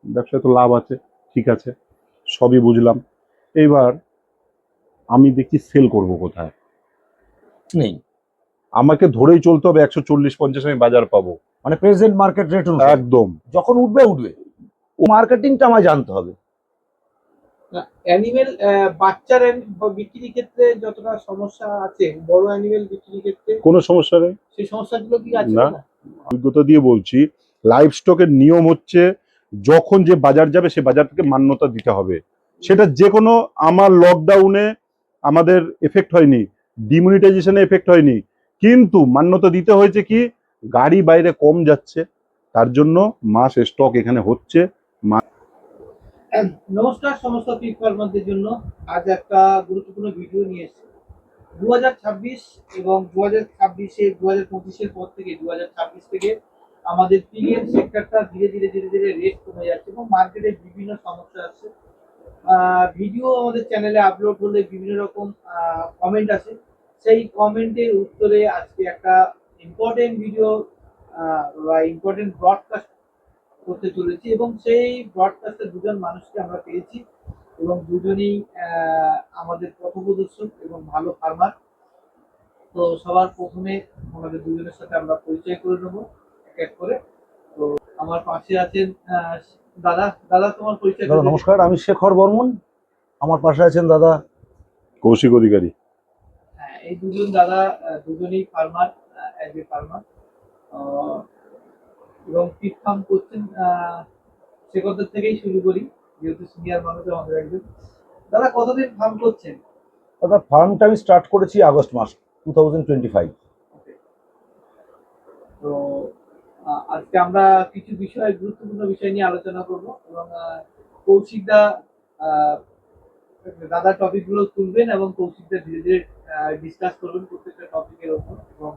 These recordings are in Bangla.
ব্যবসায় তো লাভ আছে, ঠিক আছে, সবই বুঝলাম। এইবার আমি দেখছি সেল করব কোথায় নেই, আমাকে ধরেই চলতে হবে 140-50 আমি বাজার পাবো, মানে প্রেজেন্ট মার্কেট রেট অনুসারে একদম। যখন উঠবে উঠবে, মার্কেটিংটা আমায় জানতে হবে। অ্যানিমেল বাচ্চার বিক্রির ক্ষেত্রে যতটা সমস্যা আছে, বড় অ্যানিমেল বিক্রির ক্ষেত্রে কোনো সমস্যা নেই, সেই সমস্যাগুলো কি আছে না। না? অভিজ্ঞতা দিয়ে বলছি, লাইভ স্টকের নিয়ম হচ্ছে যখন যে বাজার যাবে সে বাজারকে মান্যতা দিতে হবে। সেটা যে কোনো, আমার লকডাউনে আমাদের এফেক্ট হয়নি, ডিমনিটাইজেশনে এফেক্ট হয়নি, কিন্তু মান্যতা দিতে হয়েছে কি গাড়ি বাইরে কম যাচ্ছে, তার জন্য মাস স্টক এখানে হচ্ছে। নমস্কার সমস্ত পিক ফার্মারদের জন্য আজ একটা গুরুত্বপূর্ণ ভিডিও নিয়ে এসেছি। 2026 এবং 2026-এ 2025-এর পর থেকে 2026 থেকে আমাদের পিএম সেক্টরটা ধীরে ধীরে ধীরে ধীরে রেট কমে যাচ্ছে এবং মার্কেটে বিভিন্ন সমস্যা আছে। ভিডিও আমাদের চ্যানেলে আপলোড হলে বিভিন্ন রকম কমেন্ট আছে, সেই কমেন্টের উত্তরে আজকে একটা ইম্পর্টেন্ট ভিডিও বা ইম্পর্টেন্ট ব্রডকাস্ট করতে চলেছি এবং সেই ব্রডকাস্টে দুজন মানুষকে আমরা পেয়েছি এবং দুজনেই আমাদের পথপ্রদর্শক এবং ভালো ফার্মার। তো সবার প্রথমে আমাদের দুজনের সাথে আমরা পরিচয় করে নেবো এক এক করে। তো আমার পাশে আছেন দাদা। দাদা, তোমার পরিচয় দাদা নমস্কার, আমি শেখর বর্মন, আমার পাশে আছেন দাদা কৌশিক অধিকারী। হ্যাঁ, এই দুজন দাদা দুজনেই ফার্মার, অ্যাজ এ ফার্মার, এবং পিক ফার্ম করছেন। শেখরদের থেকেই শুরু করি, যেহেতু সিনিয়র মানুষ আমাদের একজন। দাদা কতদিন ফার্ম করছেন? দাদা ফার্মটা আমি স্টার্ট করেছি আগস্ট মাস 2025। তো আজকে আমরা কিছু বিষয়, গুরুত্বপূর্ণ বিষয় নিয়ে আলোচনা করব এবং কৌশিকদা দাদা টপিকগুলো তুলবেন এবং কৌশিকদা ধীরে ধীরে ডিসকাস করবেন প্রত্যেকটা টপিকের উপর, এবং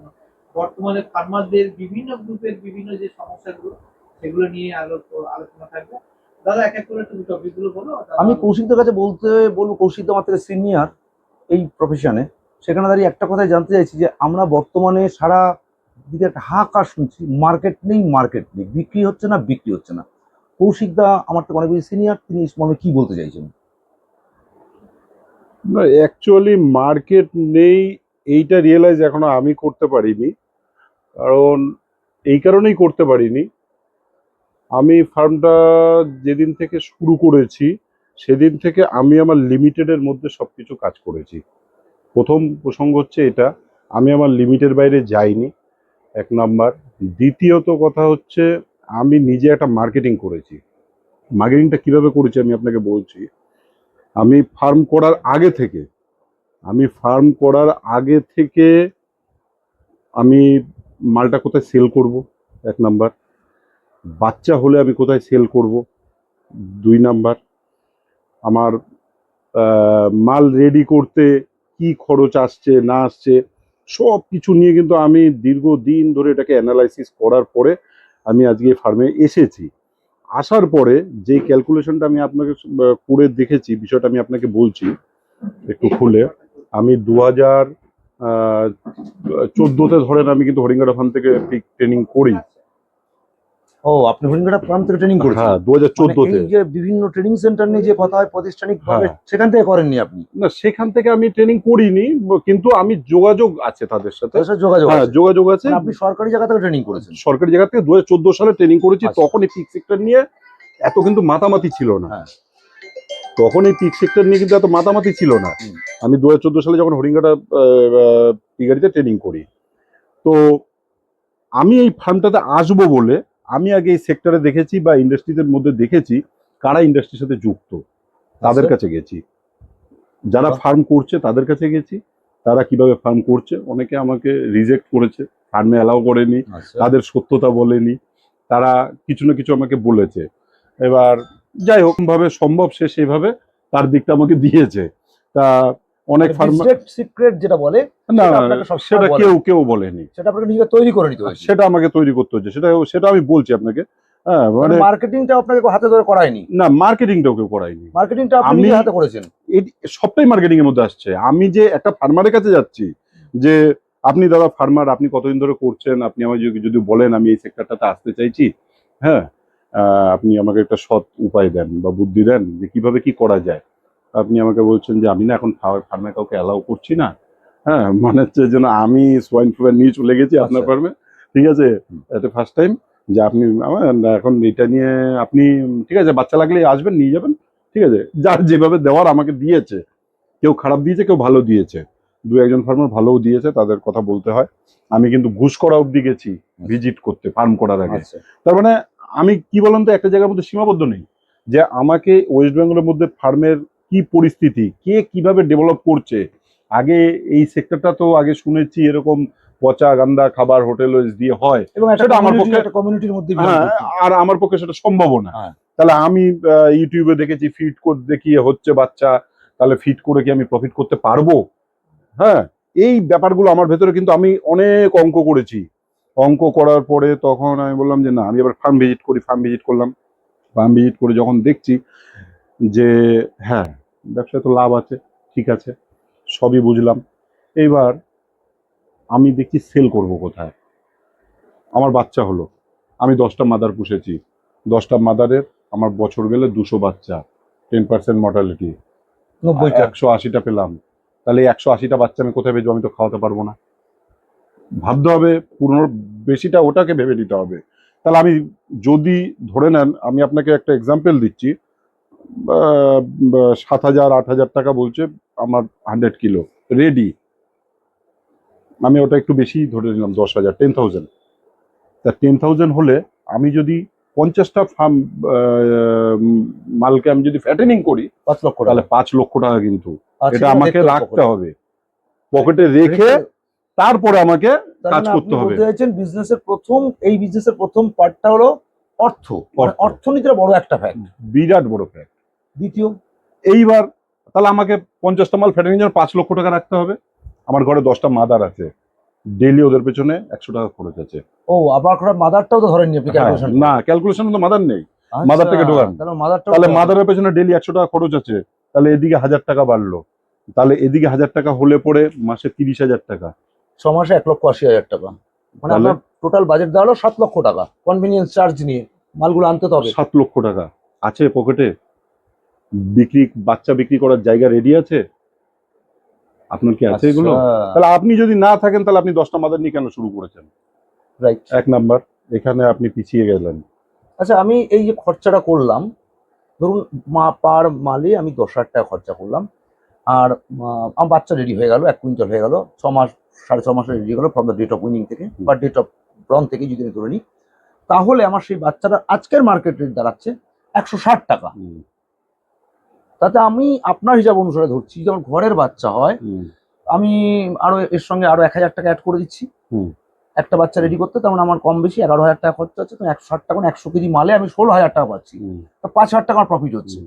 বর্তমানে ফার্মারদের বিভিন্ন গ্রুপের বিভিন্ন যে সমস্যাগুলো সেগুলো নিয়ে আলোচনা থাকবে। দাদা এক এক করে তুমি টপিকগুলো বলো। আমি কৌশিকদের কাছে বলবো, কৌশিকদা আমার থেকে সিনিয়র এই প্রফেশনে, সেখানে দাঁড়িয়ে একটা কথাই জানতে চাইছি যে আমরা বর্তমানে সারা দিকে একটা হাহাকার শুনছি, মার্কেট নেই, বিক্রি হচ্ছে না, কৌশিকদা আমার থেকে অনেক বেশি সিনিয়র, তিনি কি বলতে চাইছেন? না, অ্যাকচুয়ালি মার্কেট নেই এইটা রিয়েলাইজ এখনো আমি করতে পারিনি। কারণ এই কারণেই করতে পারিনি, আমি ফার্মটা যেদিন থেকে শুরু করেছি সেদিন থেকে আমি আমার লিমিটেডের মধ্যে সবকিছু কাজ করেছি। প্রথম প্রসঙ্গ হচ্ছে এটা, আমি আমার লিমিটের বাইরে যাইনি, এক নাম্বার। দ্বিতীয়ত কথা হচ্ছে আমি নিজে একটা মার্কেটিং করেছি। মার্কেটিংটা কিভাবে করেছি আমি আপনাকে বলছি। আমি ফার্ম করার আগে থেকে আমি মালটা কোথায় সেল করব, এক নাম্বার। বাচ্চা হলে আমি কোথায় সেল করব, 2 নাম্বার। আমার মাল রেডি করতে কি খরচ আসছে না আসছে সব কিছু নিয়ে কিন্তু আমি দীর্ঘদিন ধরে এটাকে অ্যানালাইসিস করার পরে আমি আজকে ফার্মে এসেছি। আসার পরে যে ক্যালকুলেশনটা আমি আপনাকে করে দেখেছি, বিষয়টা আমি আপনাকে বলছি একটু খুলে। আমি 2014-তে ধরেন আমি কিন্তু হরিঙ্গাটা ফার্ম থেকে পিক ট্রেনিং করি। ও, আপনি হরিঙ্গাটা ফার্ম থেকে ট্রেনিং করেছেন? হ্যাঁ, 2014-তে। এই যে বিভিন্ন ট্রেনিং সেন্টার নিয়ে যে কথা হয় প্রাতিষ্ঠানিক ভাবে, হ্যাঁ। সেখান থেকে করেননি আপনি? না, সেখান থেকে আমি ট্রেনিং করিনি, কিন্তু আমি যোগাযোগ আছে তাদের সাথে। যোগাযোগ হ্যাঁ, আছে। যোগাযোগ আছে। মানে আপনি সরকারি জায়গা থেকে ট্রেনিং করেছেন? সরকারি জায়গা থেকে 2014 সালে ট্রেনিং করেছি। আচ্ছা। তখন এই পিক সেক্টর নিয়ে এত কিন্তু মাতামাতি ছিল না। হ্যাঁ। তখন এই পিক সেক্টর নিয়ে কিন্তু এত মাতামাতি ছিল না। আমি 2014 সালে যখন হরিঙ্গাটা পিগাড়িতে ট্রেনিং করি, তো আমি এই ফার্মটাতে আসবো বলে আমি আগে এই সেক্টরে দেখেছি বা ইন্ডাস্ট্রিদের মধ্যে দেখেছি কারা ইন্ডাস্ট্রির সাথে যুক্ত, তাদের কাছে গেছি। যারা ফার্ম করছে তাদের কাছে গেছি, তারা কিভাবে ফার্ম করছে। অনেকে আমাকে রিজেক্ট করেছে, ফার্মে অ্যালাউ করেনি, তাদের সত্যতা বলেনি, তারা কিছু না কিছু আমাকে বলেছে। এবার যাই হোক ভাবে সম্ভব সে সেইভাবে তার দিকটা আমাকে দিয়েছে। তা অনেক ফার্মার সিক্রেট যেটা বলে না, সেটা কেউ বলেনি, সেটা আপনাকে নিজে তৈরি করে নিতে হয়েছে। সেটা আমাকে তৈরি করতে হচ্ছে, সেটা আমি বলছি আপনাকে। হ্যাঁ, মানে মার্কেটিংটা আপনাকে হাতে ধরে করায়নি? না, মার্কেটিংটাও কেউ করায়নি, মার্কেটিংটা আপনি নিজে হাতে করেছেন। সবটাই মার্কেটিং এর মধ্যে আসছে। আমি যে একটা ফার্মারের কাছে যাচ্ছি যে আপনি দাদা ফার্মার, আপনি কতদিন ধরে করছেন, আপনি আমায় যদি বলেন আমি এই সেক্টরটাতে আসতে চাইছি, হ্যাঁ, আপনি আমাকে একটা সৎ উপায় দেন বা বুদ্ধি দেন যে কিভাবে কি করা যায়। আপনি আমাকে বলছেন যে আমি না এখন ফার্মে কাউকে অ্যালাউ করছি না। হ্যাঁ, মনে হচ্ছে যেন আমি সোয়াইন ফ্লু নিয়ে চলে গেছি আপনার আচ্ছা। ফার্মে। ঠিক আছে, এটা ফার্স্ট টাইম যে আপনি আমার এখন এটা নিয়ে আপনি ঠিক আছে, বাচ্চা লাগলে আসবেন, নিয়ে যাবেন। ঠিক আছে, যার যেভাবে দেওয়ার আমাকে দিয়েছে, কেউ খারাপ দিয়েছে, কেউ ভালো দিয়েছে। দু একজন ফার্মার ভালোও দিয়েছে, তাদের কথা বলতে হয়। আমি কিন্তু ঘুষ করা অব্দি গেছি ভিজিট করতে ফার্ম করার আগে। আচ্ছা। তার মানে আমি কি বলুন তো, একটা জায়গার মধ্যে সীমাবদ্ধ নেই যে আমাকে ওয়েস্ট বেঙ্গলের মধ্যে ফার্মের কি পরিস্থিতি, কে কিভাবে ডেভেলপ করছে। আগে এই সেক্টরটা তো আগে শুনেছি এরকম পচা গান্দা খাবার হোটেল দিয়ে হয়, এবং সেটা আমার পক্ষে একটা কমিউনিটির মধ্যে হ্যাঁ, আর আমার পক্ষে সেটা সম্ভব না। হ্যাঁ। তাহলে আমি ইউটিউবে দেখেছি ফিড করে দেখিয়ে হচ্ছে বাচ্চা, তাহলে ফিড করে কি আমি প্রফিট করতে পারবো? হ্যাঁ, এই ব্যাপারগুলো আমার ভেতরে, কিন্তু আমি অনেক অঙ্ক করেছি। অঙ্ক করার পরে তখন আমি বললাম যে না, আমি এবার ফার্ম ভিজিট করি। ফার্ম ভিজিট করলাম। ফার্ম ভিজিট করে যখন দেখছি যে হ্যাঁ, ব্যবসায় তো লাভ আছে, ঠিক আছে, সবই বুঝলাম। এইবার আমি দেখছি সেল করব কোথায়। আমার বাচ্চা হলো, আমি 10টা মাদার পুষেছি। 10টা মাদারের আমার বছর গেলে 200 বাচ্চা, 10% মর্টালিটি, 90টা। 180টা পেলাম। তাহলে 180টা বাচ্চা আমি কোথায় বেচবো? আমি তো খাওয়াতে পারবো না। ভাবতে হবে, পুরো বেশিটা ওটাকে ভেবে নিতে হবে। তাহলে আমি যদি ধরে নেন, আমি আপনাকে একটা এক্সাম্পল দিচ্ছি, 7,000 8,000 টাকা বলছে আমার 100 কিলো রেডি। আমি ওটা একটু বেশি ধরে নিলাম, 10,000, 10,000। তা 10,000 হলে আমি যদি 50টা ফার্ম মালকে আমি যদি ফ্যাটেনিং করি, 5 লক্ষ তাহলে টাকা। 5 লক্ষ টাকা কিন্তু আচ্ছা, এটা সেটা আমাকে দেখতে হবে রাখতে পকেটে। হবে, পকেটে রেখে তারপরে আমাকে তার কাজ মানে করতে আপনি হবে। বলতে চাইছেন এই বিজনেসের প্রথম পার্টটা হলো অর্থ, মানে অর্থ। অর্থনীতির বড় একটা ফ্যাক্ট। বিরাট বড় ফ্যাক্ট। দ্বিতীয়, এইবার তাহলে আমাকে 50টা মাল ফ্যাটেনিং জন্য 5 লক্ষ টাকা রাখতে হবে। আমার ঘরে 10টা মাদার আছে, ডেইলি ওদের পেছনে 100 টাকা খরচ আছে। ও আবার মাদারটাও তো ধরেননি আপনি হ্যাঁ, ক্যালকুলেশন? না ক্যালকুলেশন তো মাদার নেই, আচ্ছা, মাদার থেকে ঢোকান। তাহলে মাদারটাও তাহলে মাদারের পেছনে ডেইলি 100 টাকা খরচ আছে, তাহলে এদিকে 1000 টাকা বাড়লো। তাহলে এদিকে 1000 টাকা হলে পরে মাসে 30,000 টাকা। 6 মাসে 1,80,000 টাকা। মানে তাহলে আপনার টোটাল বাজেট দেওয়া হলো 7 লক্ষ টাকা কনভিনিয়েন্স চার্জ নিয়ে মালগুলো আনতে তো হবে। 7 লক্ষ টাকা আছে পকেটে। বাচ্চা বিক্রি করার জায়গা রেডি আছে? আপনার কি আছে এগুলো? তাহলে আপনি যদি না থাকেন, তাহলে আপনি 10টা মাদার নিয়ে কেন শুরু করেছেন? রাইট। 1 নাম্বার, এখানে আপনি পিছিয়ে গেলেন। আচ্ছা, আমি এই যে খরচাটা করলাম, ধরুন পার মালে আমি 10,000 টাকা খরচা করলাম, আর আমার বাচ্চা রেডি হয়ে গেল, 1 কুইন্টাল হয়ে গেল, 6 মাস 6.5 মাসে রেডি হয়ে গেল from the date of winning থেকে বা ডেট অফ ব্রন থেকে যদি আমি ধরে নিই, তাহলে আমার সেই বাচ্চাটা আজকের মার্কেট রেট দাঁড়াচ্ছে 160 টাকা। তাতে আমি আপনার হিসাব অনুসারে ধরছি, যেমন ঘরের বাচ্চা হয়, আমি আরো এর সঙ্গে আরো 1,000 টাকা অ্যাড করে দিচ্ছি একটা বাচ্চা রেডি করতে, তেমন আমার কম বেশি 11,000 টাকা খরচা হচ্ছে। তো 160 টাকা 100 কেজি মালে আমি 16,000 টাকা পাচ্ছি। তো 5,000 টাকা আমার প্রফিট হচ্ছে।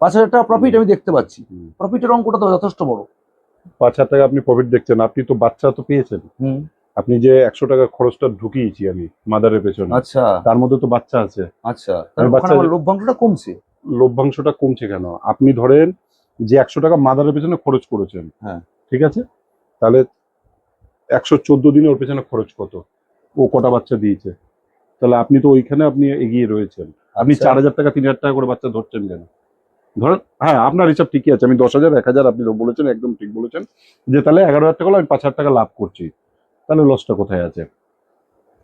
5,000 টাকা প্রফিট আমি দেখতে পাচ্ছি। প্রফিটের অঙ্কটা তো যথেষ্ট বড়। 5,000 টাকা আপনি প্রফিট দেখছেন, আপনি তো বাচ্চা তো পেয়েছেন। আপনি যে 100 টাকা খরচটা ঢুকিয়েছি আমি মাদারের পেছনে, আচ্ছা, তার মধ্যে তো বাচ্চা আছে। আচ্ছা, তাহলে ওখানে আমার লভ্যাংশটা কমছে। লভ্যাংশটা কমছে কেন? আপনি ধরেন যে 100 টাকা মাদারের পেছনে খরচ করেছেন, হ্যাঁ, ঠিক আছে, তাহলে 114 দিনে ওর পেছনে খরচ কত? ও কটা বাচ্চা দিয়েছে? তাহলে আপনি তো ওইখানে আপনি এগিয়ে রয়েছেন। আপনি 4,000 টাকা 3,000 টাকা করে বাচ্চা ধরছেন কেন? ধরেন হ্যাঁ, আপনার হিসাব ঠিকই আছে, আমি 10,000 1,000 আপনি বলেছেন, একদম ঠিক বলেছেন যে তাহলে 11,000 টাকা হলো, আমি 5,000 টাকা লাভ করছি। তাহলে লসটা কোথায় আছে?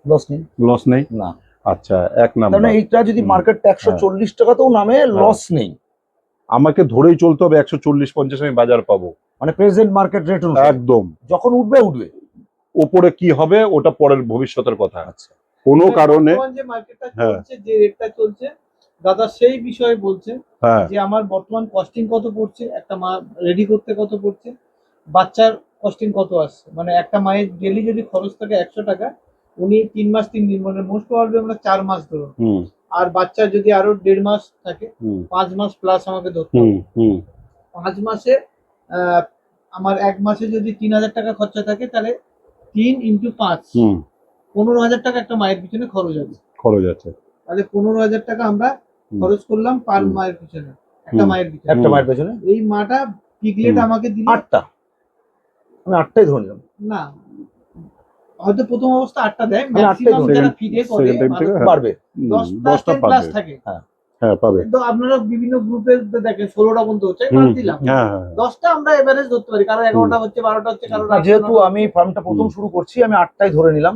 লস নেই। লস নেই না। আচ্ছা, 1 তার নাম্বার। মানে এইটা যদি মার্কেটটা 140 টাকাতেও নামে, লস নেই। আমাকে ধরেই চলতে হবে 140-50 আমি বাজার পাবো, মানে প্রেজেন্ট মার্কেট রেট অনুসারে। একদম। যখন উঠবে উঠবে, ওপরে কি হবে ওটা পরের ভবিষ্যতের কথা। আচ্ছা, কোনো কারণে বর্তমান যে মার্কেটটা চলছে, যে রেটটা চলছে, দাদা সেই বিষয়ে বলছেন যে আমার বর্তমান কস্টিং কত পড়ছে, একটা মা রেডি করতে কত পড়ছে, বাচ্চার কস্টিং কত আসছে। মানে একটা মায়ের ডেলি যদি খরচ থাকে 100 টাকা, উনি 3 মাস 3 দিন, মানে মোস্ট প্রবাবলি আমরা 4 মাস ধরুন, আর বাচ্চা যদি আরো 1.5 মাস থাকে, 5 মাস প্লাস আমাকে ধরতে হবে। 5 মাসে আমার 1 মাসে যদি 3,000 টাকা খরচা থাকে, তাহলে 3 × 5 15,000 টাকা একটা মায়ের পিছনে খরচ আছে। তাহলে 15,000 টাকা আমরা খরচ করলাম পার মায়ের পিছনে, একটা মায়ের পিছনে। এই মাটা পিগলেট আমাকে দিল 8টা, আমি 8টাই ধরলাম না, হয়তো প্রথম অবস্থা 8টা দেয়, আমি 8টাই ম্যাক্সিমাম ধরি। যারা ফিডে করে Second time থেকে, হ্যাঁ। বাড়বে। 10টা 10টা প্লাস পাবে, থাকে। হ্যাঁ পাবে। তো আপনারা বিভিন্ন গ্রুপের দেখেন 16টা পর্যন্ত হচ্ছে, বাদ দিলাম। হ্যাঁ হ্যাঁ 10টা আমরা এভারেজ ধরতে পারি, কারো 11টা হচ্ছে, 12টা হচ্ছে, কারো না, যেহেতু আমি ফার্মটা প্রথম শুরু করছি, আমি 8টাই ধরে নিলাম।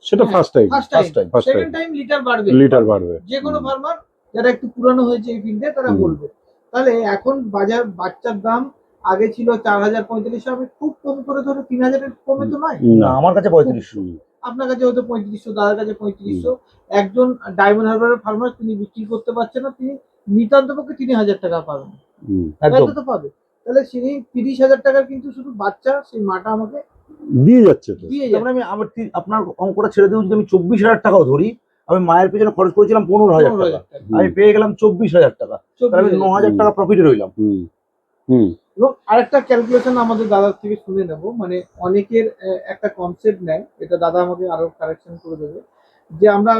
সেটা first time. First First time, time, first second time। Time litre বাড়বে, লিটার বাড়বে। যে কোনো ফার্মার যারা একটু পুরানো হয়েছে এই ফিল্ডে তারা হুম। বলবে। তাহলে এখন বাজার বাচ্চার দাম আগে ছিল 4000-4500, আমি খুব কম করে ধরে 3000 এর কমে তো নয়। না, আমার কাছে 3500। আপনার কাছে হয়তো 3500, দাদার কাছে 3500। একজন ডায়মন্ড হারবারের ফার্মার তিনি বিক্রি করতে পারছেন না, তিনি নিতান্ত পক্ষে 3000 টাকা পাবেন, একদম। তো পাবে। তাহলে তিনি 30,000 টাকার কিন্তু শুধু বাচ্চা, সেই মাটা আমাকে দিয়ে যাচ্ছে তো। দিয়ে যেমন আমি আপনার অঙ্কটা ছেড়ে দেবো, যদি আমি 24,000 টাকাও ধরি, আমি মায়ের পেছনে খরচ করেছিলাম 15,000 টাকা, আমি পেয়ে গেলাম 24,000 টাকা, তাহলে আমি 9,000 টাকা প্রফিটে রইলাম। এবং আরেকটা ক্যালকুলেশন আমাদের দাদার থেকে শুনে নেব, মানে অনেকের একটা কনসেপ্ট নেয়, এটা দাদা আমাকে আরো কারেকশন করে দেবে, যে আমরা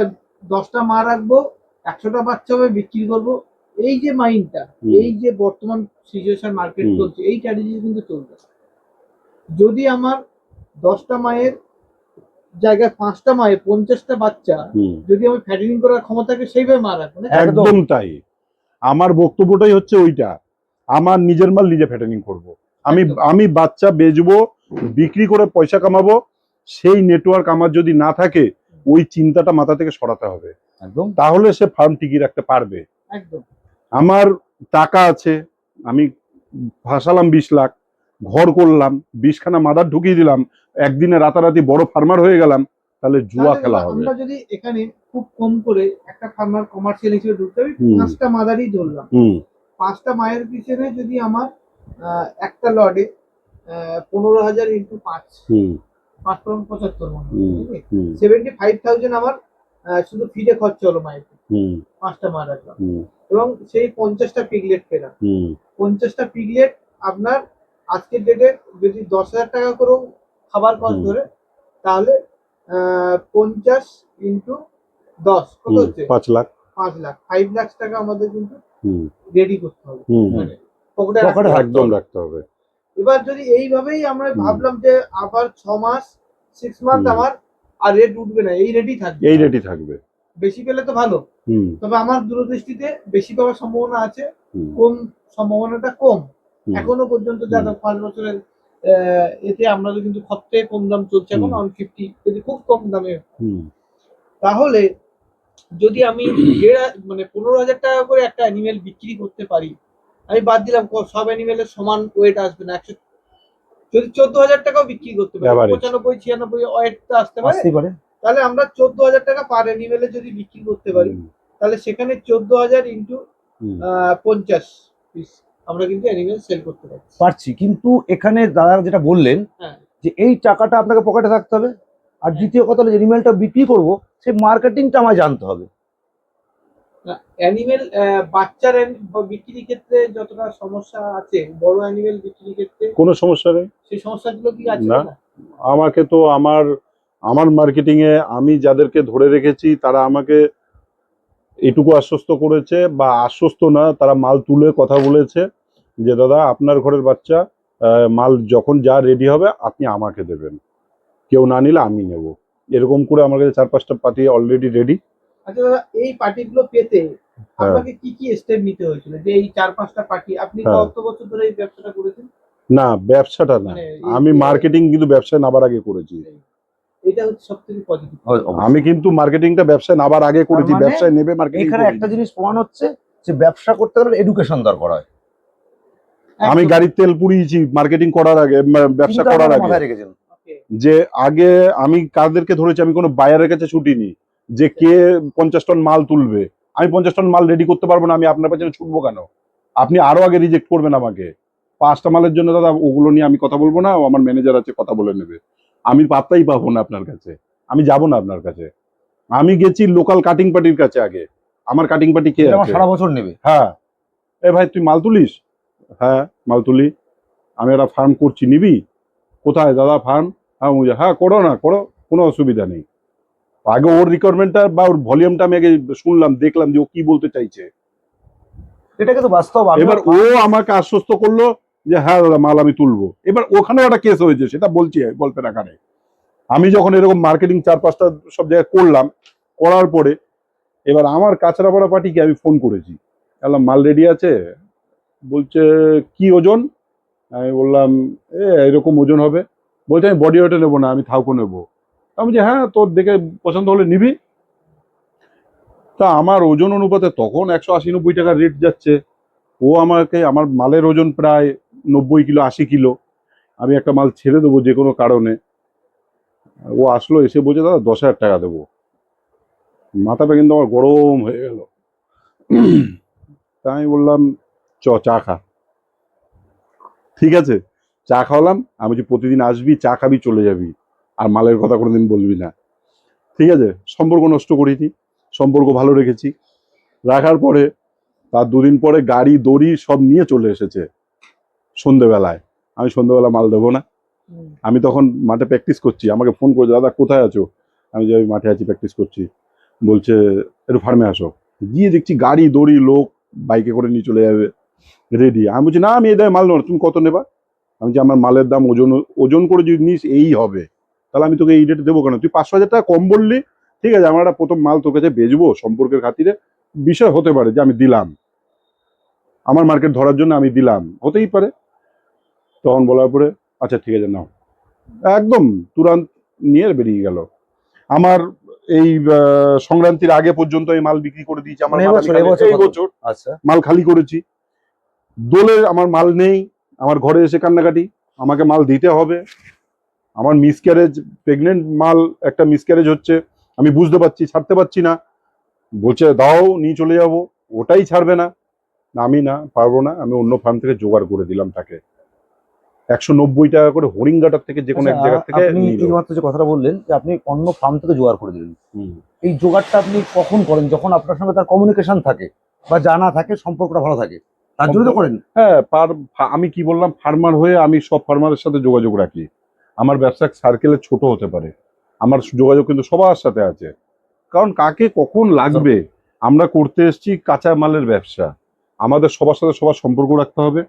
10টা মা রাখবো, 100টা বাচ্চা হবে বিক্রি করব, এই যে মাইন্ডটা, এই যে বর্তমান সিচুয়েশন মার্কেট চলছে, এই স্ট্র্যাটেজি কিন্তু চলবে। যদি আমার 10টা মায়ের জায়গায় 5টা মায়ের 50টা বাচ্চা, যদি আমি ফ্যাটেনিং করার ক্ষমতা থাকে, সেইভাবে মা রাখবো না। একদম তাই, আমার বক্তব্যটাই হচ্ছে ওইটা। আমার নিজের মাল নিজে ফ্যাটেনিং করব। আমি বাচ্চা বেচবো, বিক্রি করে পয়সা কামাবো, সেই নেটওয়ার্ক আমার যদি না থাকে, ওই চিন্তাটা মাথা থেকে সরাতে হবে, একদম। তাহলে সে ফার্ম টিকিয়ে রাখতে পারবে। একদম। আমার টাকা আছে, আমি ভাসালাম 20 লাখ, ঘর করলাম, 20খানা মাদার ঢুকিয়ে দিলাম, একদিনে রাতারাতি বড় ফার্মার হয়ে গেলাম, তাহলে জুয়া খেলা হবে। আমরা যদি এখানে খুব কম করে একটা ফার্মার কমার্শিয়াল হিসেবে ঢুকতে হবে, 5টা মাদারই ধরলাম, 5টা মায়ের পিছনে যদি আমার একটা লটে 15,000 ইন্টু 5, 5×75 মনে হয় 75,000 আমার শুধু ফিডে খরচা হলো মায়ের, 5টা মা রাখলাম, এবং সেই 50টা পিগলেট পেলাম। 50টা পিগলেট আপনার আজকের ডেটে যদি 10,000 টাকা করেও খাবার কস্ট ধরে, তাহলে 50 ইন্টু 10 কত হচ্ছে? 5 লাখ। 5 লাখ, 5 লাখ টাকা আমাদের কিন্তু রেডি করতে হবে, মানে পকেটে একদম রাখতে হবে। এবার যদি এইভাবেই আমরা ভাবলাম যে আবার 6 মাস 6 মান্থ আমার আর রেট উঠবে না, এই রেটই থাকবে, এই রেটই থাকবে। বেশি পেলে তো ভালো, তবে আমার দূরদৃষ্টিতে বেশি পাওয়ার সম্ভাবনা আছে, কম সম্ভাবনাটা কম। এখনো পর্যন্ত যারা 5 বছরের এতে আমরা কিন্তু সবথেকে কম দাম চলছে এখন 150, যদি খুব কম দামে, তাহলে যদি আমি মানে 15,000 টাকা করে একটা অ্যানিমেল বিক্রি করতে পারি, আমি বাদ দিলাম সব অ্যানিমেলের সমান ওয়েট আসবে না, 100, যদি 14,000 টাকাও বিক্রি করতে পারি, 95-96 ওয়েটটা আসতে পারে, তাহলে আমরা 14,000 টাকা পার অ্যানিমেলে যদি বিক্রি করতে পারি, তাহলে সেখানে 14,000 ইন্টু 50 পিস আমরা কিন্তু অ্যানিমেল সেল করতে পারছি। কিন্তু এখানে দাদা যেটা বললেন, যে এই টাকাটা আপনাকে পকেটে থাকতে হবে, আর দ্বিতীয় কথা হলো যে অ্যানিমেলটা বিক্রি করবো, সেই মার্কেটিংটা আমায় জানতে হবে। অ্যানিমেল বাচ্চার বিক্রির ক্ষেত্রে যতটা সমস্যা আছে, বড় অ্যানিমেল বিক্রির ক্ষেত্রে কোনো সমস্যা নেই। সেই সমস্যাগুলো কি আছে? না, আমাকে তো আমার মার্কেটিং এ আমি যাদেরকে ধরে রেখেছি, তারা আমাকে এটুকু আশ্বস্ত করেছে, বা আশ্বস্ত না, তারা মাল তুলে কথা বলেছে যে দাদা আপনার ঘরের বাচ্চা মাল যখন যা রেডি হবে আপনি আমাকে দেবেন, কেউ না নিলে আমি নেব। এরকম করে আমার কাছে 4-5টা পার্টি অলরেডি রেডি। আচ্ছা দাদা, এই পার্টিগুলো পেতে আপনাকে কি কি স্টেপ নিতে হয়েছিল, যে এই 4-5টা পার্টি? আপনি কত বছর ধরে এই ব্যবসাটা করেছেন? না, ব্যবসাটা না, আমি মার্কেটিং কিন্তু ব্যবসায় নাবার আগে করেছি। এটা হচ্ছে সবথেকে পজিটিভ। আমি কিন্তু মার্কেটিংটা ব্যবসায় নাবার আগে করেছি, ব্যবসায় নেবে মার্কেটিং। এখানে একটা জিনিস প্রমাণ হচ্ছে যে ব্যবসা করতে গেলে এডুকেশন দরকার হয়। আমি গাড়ির তেল পুড়িয়েছি মার্কেটিং করার আগে, ব্যবসা করার আগে। যে আগে আমি কাদেরকে ধরেছি, আমি কোনো বায়ারের কাছে ছুটিনি যে কে 50 টন মাল তুলবে। আমি 50 টন মাল রেডি করতে পারবো না, আমি আপনার পেছনে ছুটবো কেন? আপনি আরো আগে রিজেক্ট করবেন আমাকে। 5টা মালের জন্য দাদা ওগুলো নিয়ে আমি কথা বলবো না, আমার ম্যানেজার আছে কথা বলে নেবে। আমি পাত্তাই পাবো না আপনার কাছে, আমি যাব না আপনার কাছে। আমি গেছি লোকাল কাটিং পার্টির কাছে আগে। আমার কাটিং পার্টি কে আছে? সারা বছর নেবে। হ্যাঁ, এ ভাই তুই মাল তুলিস? হ্যাঁ মাল তুলি, আমি একটা ফার্ম করছি, নিবি? কোথায় দাদা ফার্ম? হ্যাঁ করো না, করো, কোনো অসুবিধা নেই। আগে ওর রিকোয়ারমেন্টটা বা ওর ভলিউমটা আমি আগে শুনলাম, দেখলাম যে ও কি বলতে চাইছে। এটা কিন্তু বাস্তব। এবার ও আমাকে আশ্বস্ত করলো যে হ্যাঁ দাদা মাল আমি তুলবো। এবার ওখানেও একটা কেস হয়েছে, সেটা বলছি গল্পের আকারে। আমি যখন এরকম মার্কেটিং 4-5টা সব জায়গায় করলাম, করার পরে এবার আমার কাঁচরাপাড়া পার্টিকে আমি ফোন করেছি, বললাম মাল রেডি আছে? বলছে কি ওজন? আমি বললাম এরকম ওজন হবে। বলছে আমি বডি ওয়েটে নেবো না, আমি থাউকো নেবো। আমি বলছি হ্যাঁ, তোর দেখে পছন্দ হলে নিবি। তা আমার ওজন অনুপাতে তখন 180-90 টাকা রেট যাচ্ছে। ও আমাকে, আমার মালের ওজন প্রায় 90 কিলো 80 কিলো, আমি একটা মাল ছেড়ে দেবো যে কোনো কারণে। ও আসলো, এসে বলছে দাদা 10,000 টাকা দেবো। মাথাটা কিন্তু আমার গরম হয়ে গেল। তাই আমি বললাম চা খা। ঠিক আছে, চা খাওয়ালাম। আমি বলছি প্রতিদিন আসবি, চা খাবি, চলে যাবি, আর মালের কথা কোনোদিন বলবি না। ঠিক আছে, সম্পর্ক নষ্ট করিনি, সম্পর্ক ভালো রেখেছি। রাখার পরে তার 2 দিন পরে গাড়ি দড়ি সব নিয়ে চলে এসেছে সন্ধেবেলায়। আমি সন্ধেবেলা মাল দেবো না, আমি তখন মাঠে প্র্যাকটিস করছি। আমাকে ফোন করে, দাদা কোথায় আছো? আমি যে আমি মাঠে আছি, প্র্যাকটিস করছি। বলছে একটু ফার্মে আসো। গিয়ে দেখছি গাড়ি দড়ি, লোক বাইকে করে নিয়ে চলে যাবে রেডি। আমি বলছি না, আমি এই দামে মাল নেবো না, তুমি কত নেবা? আমি যে আমার মালের দাম ওজন ওজন করে যদি নিস এই হবে, তাহলে আমি তোকে এই রেটে দেবো কেন? তুই 500,000 টাকা কম বললি, ঠিক আছে, আমার একটা প্রথম মাল তোর কাছে বেচবো, সম্পর্কের খাতিরে বিষয় হতে পারে যে আমি দিলাম, আমার মার্কেট ধরার জন্য আমি দিলাম, হতেই পারে। তখন বলার পরে আচ্ছা ঠিক আছে নাও, একদম তুরান্ত নিয়ে বেরিয়ে গেল। আমার এই সংক্রান্তির আগে পর্যন্ত এই মাল বিক্রি করে দিয়েছি। আমার মানে মাল এবছর আমি এবছর এই বছর আচ্ছা, মাল খালি করেছি। দোলে আমার মাল নেই, আমার ঘরে এসে কান্নাকাটি, আমাকে মাল দিতে হবে। আমার মিসক্যারেজ, প্রেগনেন্ট মাল একটা মিসক্যারেজ হচ্ছে, আমি বুঝতে পারছি, ছাড়তে পারছি না। বলছে দাও, নিয়ে চলে যাব, ওটাই ছাড়বে না। আমি না, পারবো না, আমি অন্য ফার্ম থেকে জোগাড় করে দিলাম তাকে 190 টাকা করে হরিঙ্গাটার থেকে, যে কোনো এক জায়গা থেকে আপনি নিল। এইমাত্র যে কথাটা বললেন যে আপনি অন্য ফার্ম থেকে জোগাড় করে দিলেন, হুম। এই জোগাড়টা আপনি কখন করেন? যখন আপনার সঙ্গে তার কমিউনিকেশন থাকে বা জানা থাকে, সম্পর্কটা ভালো থাকে, তার জন্য তো করেন। হ্যাঁ, আমি কি বললাম, ফার্মার হয়ে আমি সব ফার্মারের সাথে যোগাযোগ রাখি। আমার ব্যবসা সার্কেলে ছোট হতে পারে, আমার যোগাযোগ কিন্তু সবার সাথে আছে। কারণ কাকে কখন লাগবে, আমরা করতে এসেছি কাঁচা মালের ব্যবসা, আমাদের সবার সাথে সবার সম্পর্ক রাখতে হবে।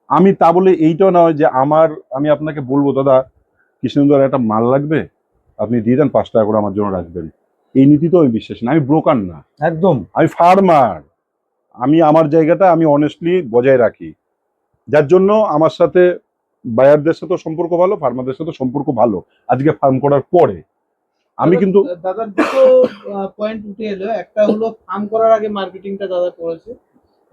আমি তা বলে এইটা নয় যে আমি আপনাকে বলবো দাদা কৃষ্ণেন্দুর একটা মাল লাগবে, আপনি দিয়ে দেন 5 টাকা করে আমার জন্য রাখবেন, এই নীতি তো আমি বিশ্বাস না। আমি ব্রোকার না, একদম আমি ফার্মার। আমি আমার জায়গাটা আমি অনেস্টলি বজায় রাখি, যার জন্য আমার সাথে বায়ারদের সাথে সম্পর্ক ভালো, ফার্মারদের সাথে সম্পর্ক ভালো। আজকে ফার্ম করার পরে আমি কিন্তু দাদার দুটো পয়েন্ট উঠে এলো। একটা হলো ফার্ম করার আগে মার্কেটিংটা দাদা করেছে,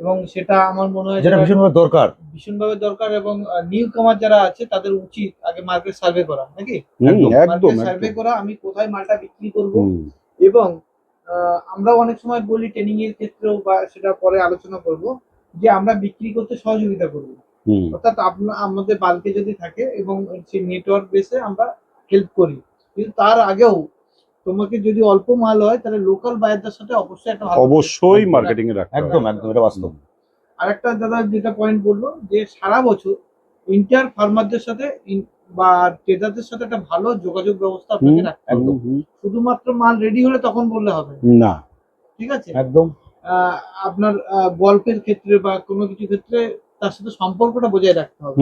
এবং সেটা আমার মনে হয় যেটা ভীষণভাবে দরকার। ভীষণভাবে দরকার। এবং নিউ কামার যারা আছে তাদের উচিত আগে মার্কেট সার্ভে করা, নাকি? একদম সার্ভে করা, আমি কোথায় মালটা বিক্রি করব। হুম, এবং আমরা অনেক সময় বলি ট্রেনিং এর ক্ষেত্রেও, বা সেটা পরে আলোচনা করব, যে আমরা বিক্রি করতে সহযোগিতা করব। হুম, অর্থাৎ আমাদের বালকে যদি থাকে এবং সেই নেটওয়ার্ক বেসে আমরা হেল্প করি, কিন্তু তার আগেও তোমাকে যদি অল্প মাল হয় তাহলে লোকাল বায়ারদের সাথে অবশ্যই একটা ভালো অবশ্যই মার্কেটিং এ রাখতে হবে। একদম একদম, এটা বাস্তব। আরেকটা দাদা যেটা পয়েন্ট বললো, যে সারা বছর ইন্টার ফার্মারদের সাথে বা ট্রেডারদের সাথে একটা ভালো যোগাযোগ ব্যবস্থা আপনাকে রাখতে হবে। একদম। শুধুমাত্র মাল রেডি হলে তখন বললে হবে না, ঠিক আছে? একদম আপনার গল্পের ক্ষেত্রে বা কোনো কিছু ক্ষেত্রে তার সাথে সম্পর্কটা বজায় রাখতে হবে।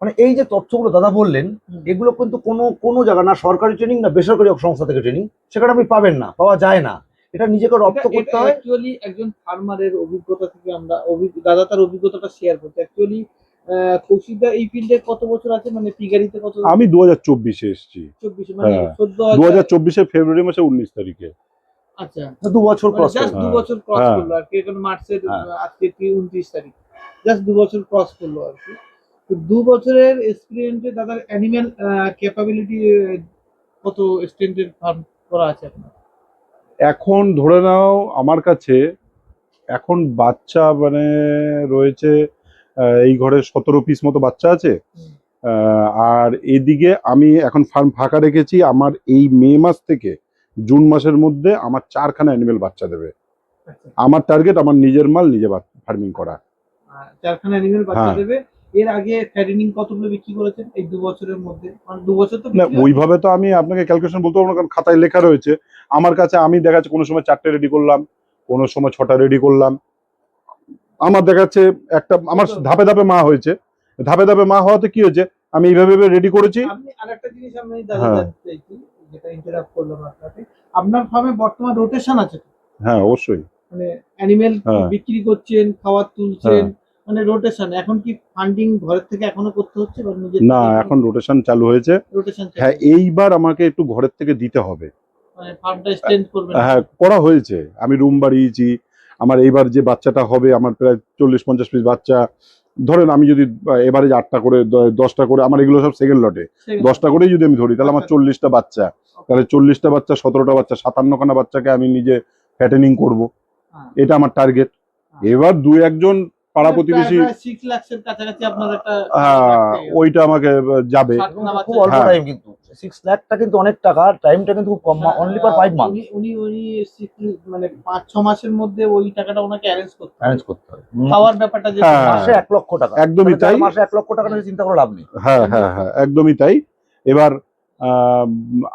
মানে এই যে তথ্যগুলো দাদা বললেন, এগুলো কিন্তু কোনো জায়গা না সরকারি ট্রেনিং না বেসরকারি সংস্থা থেকে ট্রেনিং, সেখানে আপনি পাবেন না, পাওয়া যায় না। এটা নিজেকে রপ্ত করতে হয়। অ্যাকচুয়ালি একজন ফার্মারের অভিজ্ঞতা থেকে আমরা দাদা তার অভিজ্ঞতাটা শেয়ার করতে। অ্যাকচুয়ালি কৌশিকদা এই ফিল্ডে কত বছর আছে, মানে পিগারিতে কত? আমি 2024-এ এসেছি। 24, মানে হ্যাঁ, 14 2024-এর ফেব্রুয়ারি মাসে 19 তারিখে। আচ্ছা, 2 বছর ক্রস জাস্ট করবে। 2 বছর ক্রস হ্যাঁ। করলো আর কি। এখন মার্চের হ্যাঁ। আজকে 29 তারিখ, জাস্ট 2 বছর ক্রস করলো আর কি। তো 2 বছরের এক্সপিরিয়েন্সে দাদার অ্যানিম্যাল ক্যাপাবিলিটি কত স্ট্রেন্থের ফার্ম করা আছে আপনার? এখন ধরে নাও আমার কাছে এখন বাচ্চা মানে রয়েছে, এই ঘরে 17 পিস মতো বাচ্চা আছে। আর এদিকে আমি এখন ফার্ম ফাঁকা রেখেছি। আমার এই মে মাস থেকে জুন মাসের মধ্যে আমার 4খানা অ্যানিমেল বাচ্চা দেবে। আচ্ছা, আমার টার্গেট আমার নিজের মাল নিজে ফার্মিং করা। 4খানা অ্যানিমেল বাচ্চা হ্যাঁ। দেবে। এর আগে ফ্যাটেনিং কতগুলো বিক্রি করেছেন এই 2 বছরের মধ্যে? মানে 2 বছর তো না, বিক্রি হয়নি। ওইভাবে তো আমি আপনাকে ক্যালকুলেশন বলতে পারবো না, কারণ খাতায় লেখা রয়েছে আমার কাছে। আমি দেখা যাচ্ছে কোনো সময় 4টে রেডি করলাম, কোনো সময় 6টা রেডি করলাম। আমার দেখা যাচ্ছে একটা আমার ধাপে ধাপে মা হয়েছে। ধাপে ধাপে মা হওয়াতে কি হয়েছে, আমি এইভাবে রেডি করেছি। আপনি আরেকটা জিনিস আমি দাদা হ্যাঁ। জানতে চাইছি, যেটা ইন্টারাপ্ট করলাম আপনাকে, আপনার ফার্মে বর্তমান রোটেশন আছে তো? হ্যাঁ অবশ্যই। মানে অ্যানিমেল হ্যাঁ। বিক্রি করছেন, খাবার তুলছেন, হ্যাঁ। মানে রোটেশন। এখন কি ফান্ডিং ঘরের থেকে এখনো করতে হচ্ছে বা নিজের না, এখন রোটেশন চালু হয়েছে। রোটেশন? হ্যাঁ, এইবার আমাকে একটু ঘরের থেকে দিতে হবে। মানে ফার্মটা এক্সটেন্ড করবেন? হ্যাঁ, করা হয়েছে। আমি রুম বাড়িয়েছি। আমার এইবার যে বাচ্চাটা হবে, আমার প্রায় 40-50 পিস বাচ্চা। ধরেন আমি যদি এবারে 8টা করে 10টা করে, আমার এগুলো সব সেকেন্ড লটে, 10টা করেই যদি আমি ধরি তাহলে আমার 40টা বাচ্চা, তাহলে 40টা বাচ্চা 17টা বাচ্চা 57খানা বাচ্চাকে আমি নিজে ফ্যাটেনিং করব, এটা আমার টার্গেট। এবার 2-1 পাড়া প্রতিবেশী 6 লাখের কাছাকাছি আপনার একটা ওইটা আমাকে যাবে। খুব অল্প হ্যাঁ। টাইম, কিন্তু 6 লাখটা কিন্তু অনেক টাকা, টাইমটা কিন্তু খুব কম, অনলি ফর 5 মান্থ উনি মানে 5-6 মাসের মধ্যে ওই টাকাটা ওনাকে অ্যারেঞ্জ করতে ম্যানেজ করতে হবে। খাওয়ার ব্যাপারটা যে হ্যাঁ। মাসে 1 লক্ষ টাকা, একদমই তাহলে তাই। মাসে 1 লক্ষ টাকা নিয়ে চিন্তা করে লাভ নেই। হ্যাঁ হ্যাঁ হ্যাঁ, একদমই তাই। এবার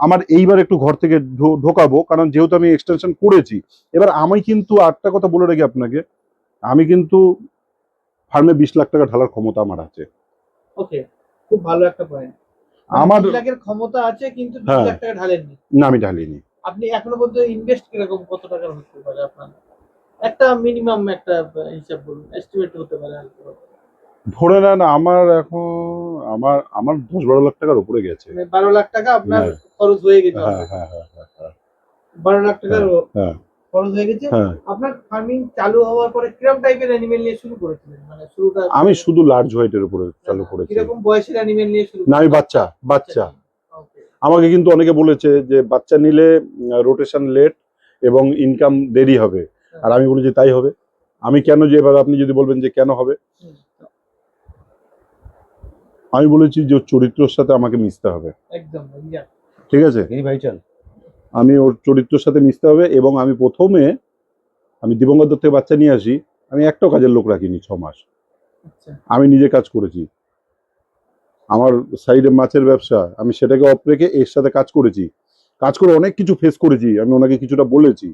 আমার এইবার একটু ঘর থেকে ঢোকাবো, কারণ যেহেতু আমি এক্সটেনশন করেছি। এবার আমি কিন্তু আরেকটা কথা বলে রাখি আপনাকে, আমি কিন্তু ফার্মে 20 লাখ টাকা ঢালার ক্ষমতা আমার আছে। ওকে, খুব ভালো একটা পয়েন্ট। আমার 20 লাখের ক্ষমতা আছে কিন্তু 20 হ্যাঁ। লাখ টাকা ঢালেননি। না, আমি ঢালিনি। আপনি এখনো পর্যন্ত ইনভেস্ট কিরকম কত টাকার হতে পারে আপনার? একটা মিনিমাম একটা হিসাব বলুন, এস্টিমেট হতে পারে আর কি। ধরে নেন আমার এখন আমার 10-12 লাখ টাকার উপরে গেছে। মানে 12 লাখ টাকা আপনার হ্যাঁ। খরচ হয়ে গেছে হ্যাঁ already। হ্যাঁ হ্যাঁ হ্যাঁ 12 লাখ টাকার হ্যাঁ খরচ হয়ে গেছে। হ্যাঁ। আপনার ফার্মিং চালু হওয়ার পরে কিরকম টাইপের অ্যানিমেল নিয়ে শুরু করেছিলেন? মানে শুরুটা আমি শুধু লার্জ হোয়াইটের উপরে চালু করেছি। কিরকম বয়সের অ্যানিমেল নিয়ে শুরু না, আমি করেছিলেন? বাচ্চা। ওকে। আমাকে কিন্তু অনেকে বলেছে যে বাচ্চা নিলে রোটেশন লেট এবং ইনকাম দেরি হবে, আর আমি বলেছি তাই হবে। আমি কেন, যে এবার আপনি যদি বলবেন যে কেন হবে, আমি বলেছি যে ওর চরিত্রের সাথে আমাকে মিশতে হবে। একদম ঠিক আছে, এই ভাই চল, আমি ওর চরিত্রের সাথে মিশতে হবে। এবং আমি প্রথমে দিবঙ্গত দত্ত থেকে বাচ্চা নিয়ে আসি, আমি একটাও কাজের লোক রাখিনি 6 মাস। আচ্ছা। আমি নিজে কাজ করেছি। আমার সাইডে মাছের ব্যবসা, আমি সেটাকে অফ রেখে এর সাথে কাজ করেছি। কাজ করে অনেক কিছু ফেস করেছি। আমি ওনাকে কিছুটা বলেছি,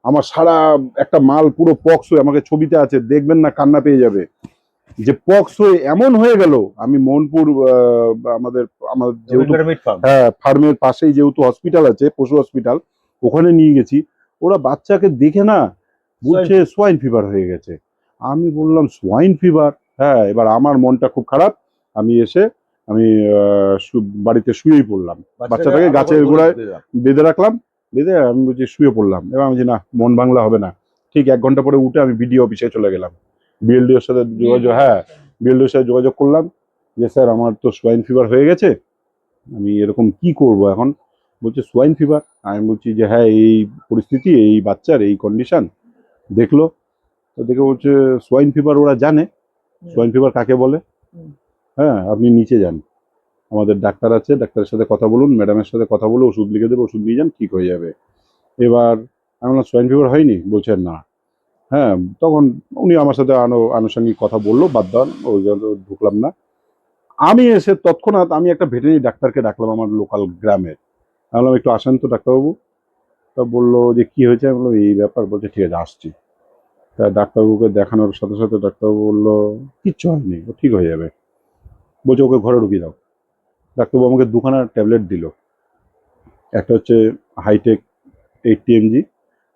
আমার সারা একটা মাল পুরো পক্স হয়ে, আমাকে ছবিতে আছে, দেখবেন না কান্না পেয়ে যাবে, যে পক্স হয়ে এমন হয়ে গেল। আমি মোহনপুর আমাদের যেহেতু হ্যাঁ ফার্মের পাশেই যেহেতু হসপিটাল আছে, পশু হসপিটাল, ওখানে নিয়ে গেছি। ওরা বাচ্চাকে দেখে না বলছে সোয়াইন ফিভার হয়ে গেছে। আমি বললাম সোয়াইন ফিভার? হ্যাঁ। এবার আমার মনটা খুব খারাপ। আমি এসে বাড়িতে শুয়েই পড়লাম, বাচ্চাটাকে গাছের গোড়ায় বেঁধে রাখলাম, বেঁধে আমি বলছি শুয়ে পড়লাম। এবার আমি না, মন বাংলা হবে না। ঠিক 1 ঘন্টা পরে উঠে আমি বিডিও অফিসে চলে গেলাম, বিএলডিওর সাথে যোগাযোগ, হ্যাঁ বিএলডিওর সাথে যোগাযোগ করলাম যে স্যার আমার তো সোয়াইন ফিভার হয়ে গেছে, আমি এরকম কি করব এখন। বলছে সোয়াইন ফিভার। আমি বলছি যে হ্যাঁ এই পরিস্থিতি, এই বাচ্চার এই কন্ডিশন। দেখলো তো, দেখে বলছে সোয়াইন ফিভার ওরা জানে, সোয়াইন ফিভার কাকে বলে। হ্যাঁ, আপনি নিচে যান, আমাদের ডাক্তার আছে, ডাক্তারের সাথে কথা বলুন, ম্যাডামের সাথে কথা বলে ওষুধ লিখে দেবে, ওষুধ নিয়ে যান, ঠিক হয়ে যাবে। এবার আমি বললাম সোয়াইন ফিভার হয়নি? বলছে না। হ্যাঁ, তখন উনি আমার সাথে আনুষঙ্গিক কথা বললো, বাদ দেন, ওই ঢুকলাম না। আমি এসে তৎক্ষণাৎ আমি একটা ভেটেরিনারি ডাক্তারকে ডাকলাম আমার লোকাল গ্রামের। আমি বললাম একটু আসেন তো ডাক্তারবাবু। তা বললো যে কি হয়েছে? আমি বললাম এই ব্যাপার। বলছে ঠিক আছে আসছি। তা ডাক্তারবাবুকে দেখানোর সাথে সাথে ডাক্তারবাবু বললো কিচ্ছু হয়নি, ও ঠিক হয়ে যাবে। বলছে ওকে ঘরে ঢুকিয়ে দাও। ডাক্তারবাবু আমাকে 2খানা ট্যাবলেট দিল। একটা হচ্ছে হাইটেক 80 mg,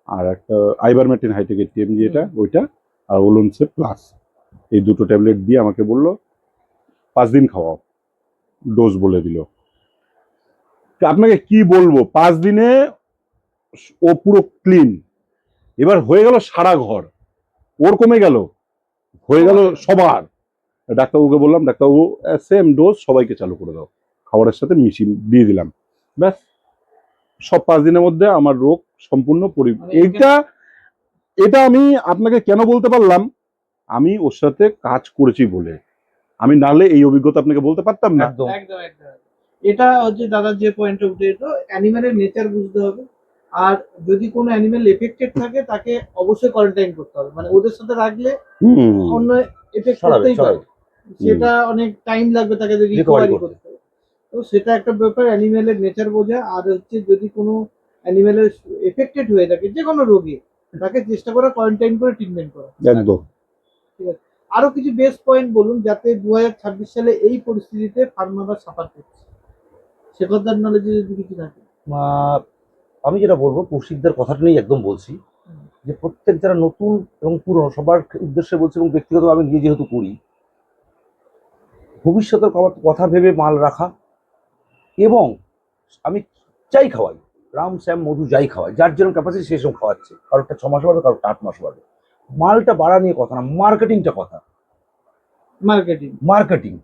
আর একটা আইবারমেটিন হাইটেক 80 mg, এটা ওইটা, আর ওলনসে প্লাস, এই 2টো ট্যাবলেট দিয়ে আমাকে বললো 5 দিন খাওয়াও, ডোজ বলে দিল। আপনাকে কি বলবো, 5 দিনে ও পুরো ক্লিন। এবার হয়ে গেল সারা ঘর, ওর কমে গেল, হয়ে গেল সবার। ডাক্তারবাবুকে বললাম ডাক্তারবাবু সেম ডোজ সবাইকে চালু করে দাও, খাবারের সাথে মিশিয়ে দিয়ে দিলাম, ব্যাস সব 5 দিনের মধ্যে আমার রোগ সম্পূর্ণ এটা আমি আপনাকে কেন বলতে পারলাম, আমি ওর সাথে কাজ করেছি বলে। আমি নাহলে এই অভিজ্ঞতা আপনাকে বলতে পারতাম না। একদম। এটা হচ্ছে দাদার যে পয়েন্টে উঠে এলো, অ্যানিমেলের নেচার বুঝতে হবে। আর যদি কোনো অ্যানিমেল এফেক্টেড থাকে তাকে অবশ্যই কোয়ারেন্টাইন করতে হবে, মানে ওদের সাথে রাখলে অন্য এফেক্ট করতেই পারে, সেটা অনেক টাইম লাগবে তাকে রিকভারি করতে। তো সেটা একটা ব্যাপার, অ্যানিমেলের নেচার বোঝা। আর হচ্ছে যদি কোনো অ্যানিমেলের এফেক্টেড হয়ে থাকে যে কোনো রোগে, তাকে চেষ্টা করা কোয়ারেন্টাইন করে ট্রিটমেন্ট করা। একদম। ঠিক আছে, আরো কিছু বেস্ট পয়েন্ট বলুন যাতে 2026 সালে এই পরিস্থিতিতে ফার্মাররা সাফার করছে, সে কথার নলেজে যদি কিছু থাকে। আমি যেটা বলবো কৌশিকদের কথাটা নিয়ে একদম বলছি, যে প্রত্যেক যারা নতুন এবং পুরনো সবার উদ্দেশ্যে বলছি, এবং ব্যক্তিগত আমি নিজে যেহেতু করি, ভবিষ্যতের কথা ভেবে মাল রাখা। এবং আমি যাই খাওয়াই, রাম শ্যাম মধু যাই খাওয়াই, যার যেরকম ক্যাপাসিটি সেই সব খাওয়াচ্ছে, কারোরটা 6 মাস বাড়বে, কারোরটা 8 মাস বাড়বে। মালটা বাড়া নিয়ে কথা না, মার্কেটিংটা কথা। মার্কেটিং মার্কেটিং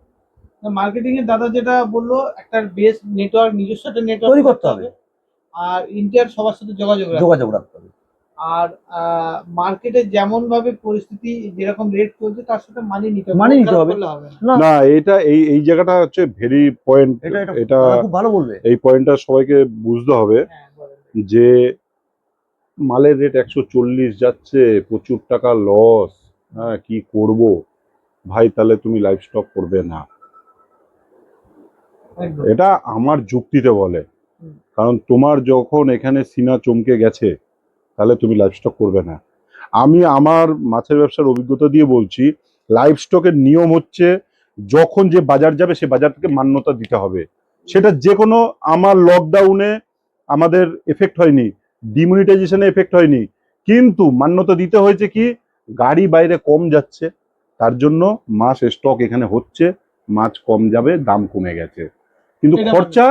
মার্কেটিং এর দাদা যেটা বললো, একটা বেস নেটওয়ার্ক, নিজস্ব একটা নেটওয়ার্ক তৈরি করতে হবে, আর ইন্ডিয়ার সবার সাথে যোগাযোগ রাখতে হবে। যোগাযোগ রাখতে হবে। আর মার্কেটে যেমন ভাবে পরিস্থিতি, যেরকম রেট চলছে তার সাথে মানিয়ে নিতে হবে, মানিয়ে মন নিতে খারাপ হবে। করলে হবে না। না, না, এটা এই জায়গাটা হচ্ছে ভেরি পয়েন্ট। এটা এটা এটা দাদা খুব ভালো বলবে। এই পয়েন্টটা সবাইকে বুঝতে হবে হ্যাঁ, বলেন। যে মালের রেট 140 যাচ্ছে, প্রচুর টাকা লস। হ্যাঁ, কি করব ভাই? তাহলে তুমি লাইভ স্টক করবে না। একদম। এটা আমার যুক্তিতে বলে, হুম। কারণ তোমার যখন এখানে সিনা চমকে গেছে, তাহলে তুমি লাইভ স্টক করবে না। আমি আমার মাছের ব্যবসার অভিজ্ঞতা দিয়ে বলছি, লাইভ স্টকের নিয়ম হচ্ছে যখন যে বাজার যাবে সে বাজারকে মান্যতা দিতে হবে। সেটা যে কোনো, আমার লকডাউনে আমাদের এফেক্ট হয়নি, ডিমনিটাইজেশনে এফেক্ট হয়নি, কিন্তু মান্যতা দিতে হয়েছে কি, গাড়ি বাইরে কম যাচ্ছে, তার জন্য মাছ স্টক এখানে হচ্ছে, মাছ কম যাবে, দাম কমে গেছে, কিন্তু এটা খরচা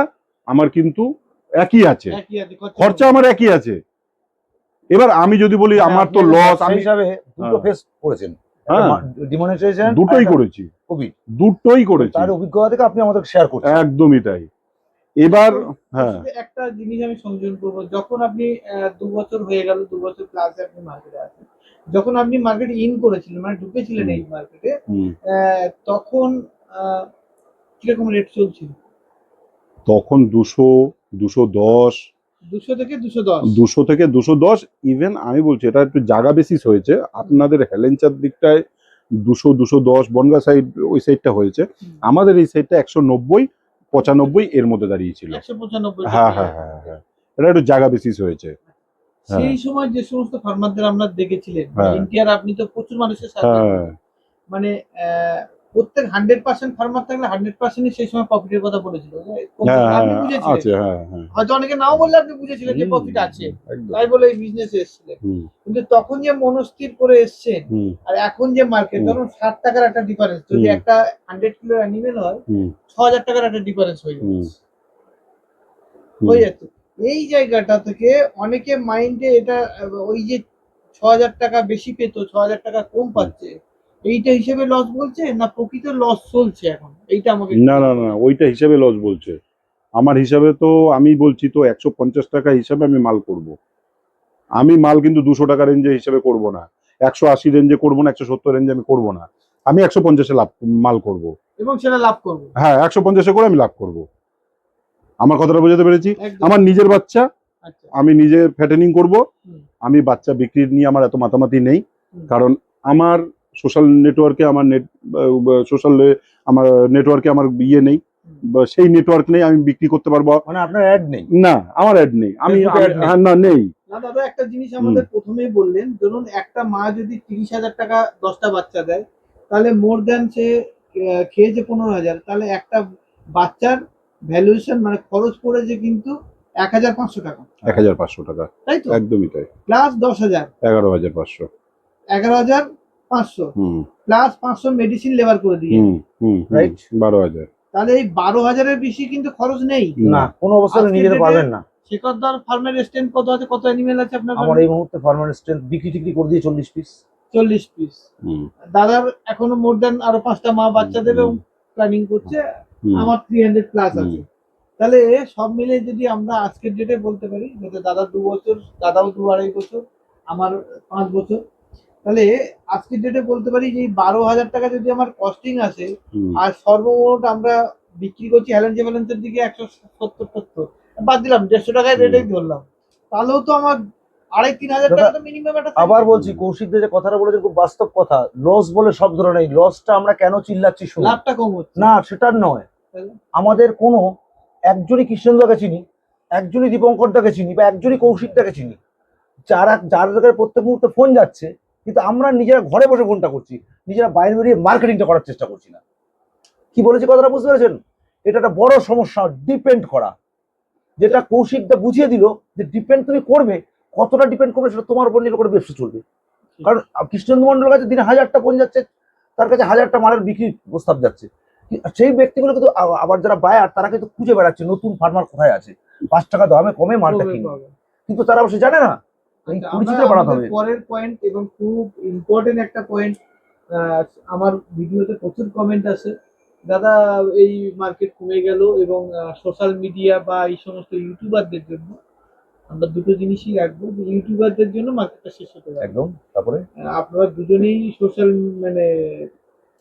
আমার কিন্তু একই আছে, একই আছে, খরচা আমার একই আছে। এবার আমি যদি বলি আমার তো আপনি লস, ব্যবসায়ী আমি হিসাবে দুটো হ্যাঁ। ফেস করেছেন, হ্যাঁ, ডিমনিটাইজেশন, দুটোই করেছি, কোভিড। দুটোই করেছি, তার অভিজ্ঞতা থেকে আপনি আমাদের শেয়ার করছেন। একদমই তাই। এবার তার হ্যাঁ, সাথে একটা জিনিস আমি সংযোজন করবো, যখন আপনি 2 বছর হয়ে গেল, 2 বছর প্লাস আপনি মার্কেটে আছেন, যখন আপনি মার্কেটে ইন করেছিলেন, মানে ঢুকেছিলেন এই মার্কেটে, হুম, তখন আহ, কিরকম রেট চলছিল? তখন 200, 210, 200 থেকে 210। 200 থেকে 210, ইভেন আমি বলছি এটা একটু জায়গা বেসিস হয়েছে। আপনাদের হেলেঞ্চার দিকটায় 200, 210, বনগা সাইড ওই সাইডটা হয়েছে, আমাদের এই সাইডটা 190, 95 এর মধ্যে দাঁড়িয়েছিল। 195। হ্যাঁ হ্যাঁ হ্যাঁ হ্যাঁ, এটা একটু জায়গা বেসিস হয়েছে। হ্যাঁ সেই সময় যে সমস্ত ফার্মারদের আমরা দেখেছিলেন, হ্যাঁ ইন্ডিয়ার, আপনি তো প্রচুর মানুষের সাথে হ্যাঁ মানে প্রত্যেক 100% ফার্মার থাকলে 100%ই সেই সময় প্রফিটের কথা বলেছিল। হ্যাঁ আপনি হ্যাঁ, বুঝেছিলেন, আছে, হ্যাঁ হ্যাঁ, হয়তো অনেকে নাও বললে আপনি বুঝেছিলেন যে প্রফিট আছে, একদম। তাই বলে এই বিজনেসে এসেছিলেন। হুম কিন্তু তখন যে মনস্থির করে এসছেন, হুম আর এখন যে মার্কেট, হুম। ধরুন 60 টাকার একটা ডিফারেন্স, যদি হুম। একটা 100 কিলো অ্যানিমেল হয়, হুম 6000 টাকার একটা ডিফারেন্স হয়ে হুম যাচ্ছে। হুম। হয়ে যাচ্ছে। এই জায়গাটা থেকে অনেকে মাইন্ডে এটা ওই যে 6000 টাকা বেশি পেত, 6000 টাকা কম পাচ্ছে, এইটা হিসেবে লস বলছে, না প্রকৃত লস চলছে এখন? এইটা আমাকে একটু না না না, ওইটা হিসাবে লস বলছে। আমার হিসাবে তো আমি বলছি তো 150 টাকা হিসাবে আমি মাল করব। আমি মাল কিন্তু 200 টাকা রেঞ্জে হিসাবে করব না, 180 রেঞ্জে করব না, 170 রেঞ্জে আমি করব না, আমি 150-এ লাভ মাল করব। এবং সেটা লাভ করবো। হ্যাঁ, 150-এ করে আমি লাভ করব। আমার কথাটা বোঝাতে পেরেছি? একদম। আমার নিজের বাচ্চা, আচ্ছা। আমি নিজে ফ্যাটেনিং করব। হুম। আমি বাচ্চা বিক্রি নিয়ে আমার এত মাতামাতি নেই, হুম। কারণ আমার সোশ্যাল নেটওয়ার্কে আমার আমার নেটওয়ার্কে আমার ইয়ে নেই, বা সেই নেটওয়ার্ক নেই আমি বিক্রি করতে পারবো মানে আপনার অ্যাড নেই? না, আমার অ্যাড নেই, আমি Facebook ad নেই? হ্যাঁ, না নেই। না দাদা, একটা জিনিস আমাদের প্রথমেই বললেন, ধরুন একটা মা যদি 30,000 টাকা 10টা বাচ্চা দেয়, তাহলে মোর দ্যান সে খেয়েছে 15,000, তাহলে একটা বাচ্চার ভ্যালুয়েশন মানে খরচ পড়েছে কিন্তু 1,500 টাকা, 1500 টাকা, তাই তো? একদমই তাই। প্লাস 10,000, 11500। 11,500 হুম প্লাস 500 মেডিসিন লেবার করে দিয়ে, হুম হুম, Right? 12,000। তাহলে এই 12,000-এর বেশি কিন্তু খরচ নেই। না, কোনো অবস্থায় আজকের নিজেরা date-এ পারবেন না। শেখরদার ফার্মের স্ট্রেন্থ কত আছে, কত অ্যানিমেল আছে আপনার? আমার এই মুহূর্তে ফার্মার স্ট্রেন্থ বিক্রি টিক্রি করে দিয়ে 40 পিস। 40 পিস। হুম দাদার এখনো মোর দেন আরো 5টা মা বাচ্চা দেবে এবং প্ল্যানিং করছে, হুম আমার 300 প্লাস হুম। আছে। তাহলে সব মিলে যদি আমরা আজকের ডেটে বলতে পারি, যাতে দাদার 2 বছর, দাদাও 2-2.5 বছর, আমার 5 বছর, তাহলে আজকের ডেটে বলতে পারি যে 12,000 টাকা যদি আমার কস্টিং আসে, হুম। আর সর্বমোট আমরা বিক্রি করছি হ্যালেন্স ব্যালেন্সের দিকে 170, বাদ দিলাম 150 টাকায় রেটেই ধরলাম, তাহলেও তো আমার 2,500-3,000 টাকা তো মিনিমাম একটা আবার বলছি, কৌশিকদের যে কথাটা বলেছেন খুব বাস্তব কথা। লস বলে সব ধরনের লসটা আমরা কেন চিল্লাচ্ছি শুনুন। লাভটা কম হচ্ছে না, সেটার নয়। তাহলে? আমাদের কোনো একজনই কৃষ্ণদাকে চিনি, একজনই দীপঙ্কর দাকে চিনি, বা একজনই কৌশিক দাকে চিনি, যাদের প্রত্যেক মুহূর্তে ফোন যাচ্ছে, কিন্তু আমরা নিজেরা ঘরে বসে ফোনটা করছি, নিজেরা বাইরে বেরিয়ে মার্কেটিংটা করার চেষ্টা করছি না। কি বলেছি কথাটা বুঝতে পেরেছেন? এটা একটা বড় সমস্যা, ডিপেন্ড করা। যেটা কৌশিকটা বুঝিয়ে দিল যে ডিপেন্ড তুমি করবে, কতটা ডিপেন্ড করবে সেটা তোমার উপর নির্ভর করে ব্যবসা চলবে। কারণ কৃষ্ণেন্দু মন্ডলের কাছে দিনে 1000টা ফোন যাচ্ছে, তার কাছে 1000টা মালের বিক্রির প্রস্তাব যাচ্ছে, সেই ব্যক্তিগুলো কিন্তু আবার যারা বায়ার তারা কিন্তু খুঁজে বেড়াচ্ছে নতুন ফার্মার কোথায় আছে, 5 টাকা দামে কমে মালটা কিনবে, কিন্তু তারা অবশ্যই জানে না। এই আচ্ছা, পরিচিতি আমরা বাড়াতে আমাদের হবে। পরের পয়েন্ট এবং খুব ইম্পর্টেন্ট একটা পয়েন্ট, আমার ভিডিওতে প্রচুর কমেন্ট আছে, দাদা এই মার্কেট কমে গেল এবং সোশ্যাল মিডিয়া বা এই সমস্ত ইউটিউবারদের জন্য আমরা দুটো জিনিসই রাখবো, যে ইউটিউবারদের জন্য মার্কেটটা শেষ হতে পারে। একদম। তারপরে আপনারা দুজনেই সোশ্যাল মানে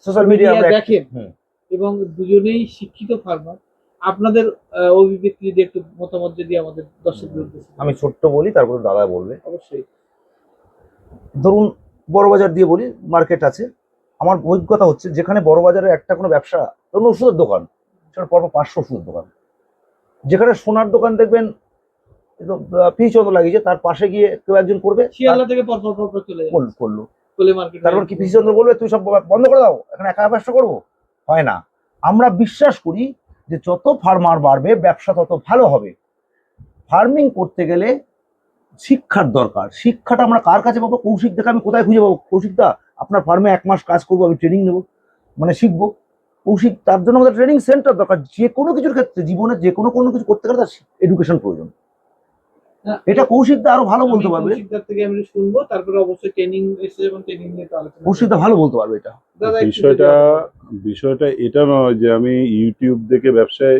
সোশ্যাল মিডিয়া দেখেন এবং দুজনেই শিক্ষিত ফার্মার, আপনাদের অভিব্যক্তি যদি একটু মতামত যদি আমাদের দর্শকদের আমি ছোট্ট বলি, তারপরে দাদা বলবে। অবশ্যই। ধরুন বড় বাজার দিয়ে বলি, মার্কেট আছে, আমার অভিজ্ঞতা হচ্ছে যেখানে বড় বাজারে একটা কোনো ব্যবসা, ধরুন ওষুধের দোকান, সেটা পরপর 500 ওষুধের দোকান, যেখানে সোনার দোকান দেখবেন পিচ মতো লাগিয়েছে, তার পাশে গিয়ে কেউ একজন করবে, শিয়ালদা থেকে পরপর চলে যায় করলো, কোলে মার্কেট, তারপর কি পিসি চন্দ্র বলবে তুই সব বন্ধ করে দাও, এখানে একা ব্যবসা করবো? হয় না। আমরা বিশ্বাস করি যে যত ফার্মার বাড়বে ব্যবসা তত ভালো হবে। ফার্মিং করতে গেলে শিক্ষার দরকার। শিক্ষাটা আমরা কার কাছে পাবো? কৌশিক দেখে আমি কোথায় খুঁজে পাবো? কৌশিকদা আপনার ফার্মে 1 মাস কাজ করবো, আমি ট্রেনিং নেবো, মানে শিখবো। কৌশিক, তার জন্য আমাদের ট্রেনিং সেন্টার দরকার। যে কোনো কিছুর ক্ষেত্রে, জীবনে যে কোনো কিছু করতে গেলে তার এডুকেশন প্রয়োজন। এটা কৌশিকদা আরো ভালো বলতে পারবে। কৌশিকদার থেকে আমি শুনবো, তারপরে অবশ্যই ট্রেনিং এসে যখন ট্রেনিং নিয়ে তো আলোচনা কৌশিকদা ভালো বলতে পারবে এটা। দাদা একটু বিষয়টা এটা নয় যে আমি ইউটিউব দেখে ব্যবসায়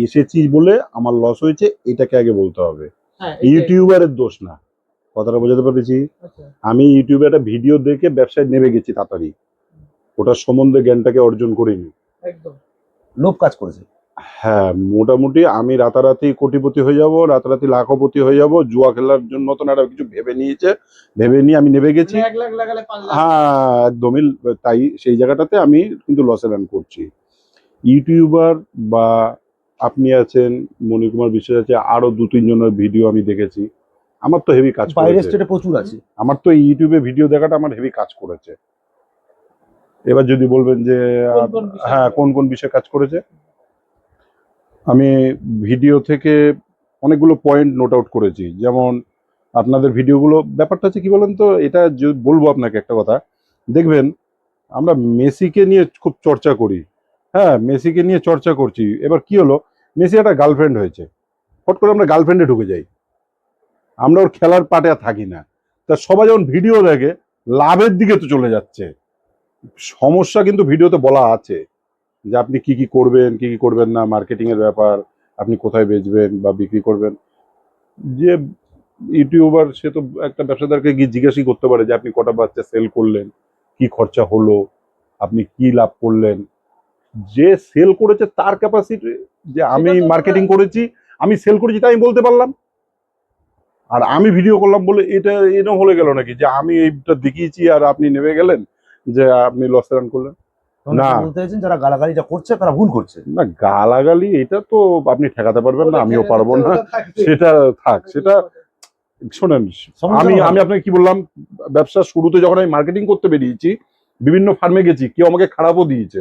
এসেছি বলে আমার লস হয়েছে, এটাকে আগে বলতে হবে। হ্যাঁ, ইউটিউবারের দোষ না, কথাটা বোঝাতে পেরেছি? আচ্ছা, আমি ইউটিউবে একটা ভিডিও দেখে ব্যবসায় নেমে গেছি তাড়াতাড়ি, ওটার সম্বন্ধে জ্ঞানটাকে অর্জন করিনি। একদম লোভ কাজ করেছে। হ্যাঁ, মোটামুটি আমি রাতারাতি কোটিপতি হয়ে যাব, রাতারাতি লাখপতি হয়ে যাব, জুয়া খেলার জন্য মতন একটা কিছু ভেবে নিয়ে আমি নেমে গেছি। 1 লাখ লাগালে 5 লাখ। হ্যাঁ, একদমই তাই। সেই জায়গাটাতে আমি কিন্তু লসে রান করছি। ইউটিউবার বা আপনি আছেন, মণিকুমার বিশ্বাস আছে, আরো 2-3 জনের ভিডিও আমি দেখেছি, আমার তো হেভি কাজ বাইরের করেছে। স্টেটে প্রচুর আছে। আমার তো ইউটিউবে ভিডিও দেখাটা আমার হেভি কাজ করেছে। এবার যদি বলবেন যে কোন বিষয়ে? হ্যাঁ, কোন বিষয়ে কাজ করেছে, আমি ভিডিও থেকে অনেকগুলো পয়েন্ট নোট আউট করেছি। যেমন আপনাদের ভিডিওগুলো, ব্যাপারটা হচ্ছে কি বলেন তো, এটা বলবো আপনাকে একটা কথা, দেখবেন আমরা মেসিকে নিয়ে খুব চর্চা করি, হ্যাঁ মেসিকে নিয়ে চর্চা করছি, এবার কি হলো, মেসি একটা গার্লফ্রেন্ড হয়েছে, ফট করে আমরা গার্লফ্রেন্ডে ঢুকে যাই, আমরা ওর খেলার পাটে আর থাকি না। তা সবাই যখন ভিডিও দেখে লাভের দিকে তো চলে যাচ্ছে। সমস্যা কিন্তু ভিডিওতে বলা আছে যে আপনি কি কি করবেন, কি কি করবেন না, মার্কেটিং এর ব্যাপার, আপনি কোথায় বেচবেন বা বিক্রি করবেন। যে ইউটিউবার সে তো একটা ব্যবসাদারকে গিয়ে জিজ্ঞাসা করতে পারে যে আপনি কটা বাচ্চা সেল করলেন, কি খরচা হলো, আপনি কি লাভ করলেন। যে সেল করেছে তার ক্যাপাসিটি, যে আমি মার্কেটিং করেছি, আমি সেল করেছি তাই আমি বলতে পারলাম, আর আমি ভিডিও করলাম বলে এটা এরকম হলে গেল নাকি যে আমি এইটা দেখিয়েছি আর আপনি নেমে গেলেন যে আপনি লস রান করলেন। না, বলতে চাইছেন যারা গালাগালি যা করছে তারা ভুল করছে। না, গালাগালি এটা তো আপনি ঠেকাতে পারবেন না, আমিও পারবো না, সেটা থাক। সেটা শোনেন, আমি আপনাকে কি বললাম, ব্যবসার শুরুতে যখন আমি মার্কেটিং করতে বেরিয়েছি, বিভিন্ন ফার্মে গেছি, কেউ আমাকে খারাপও দিয়েছে,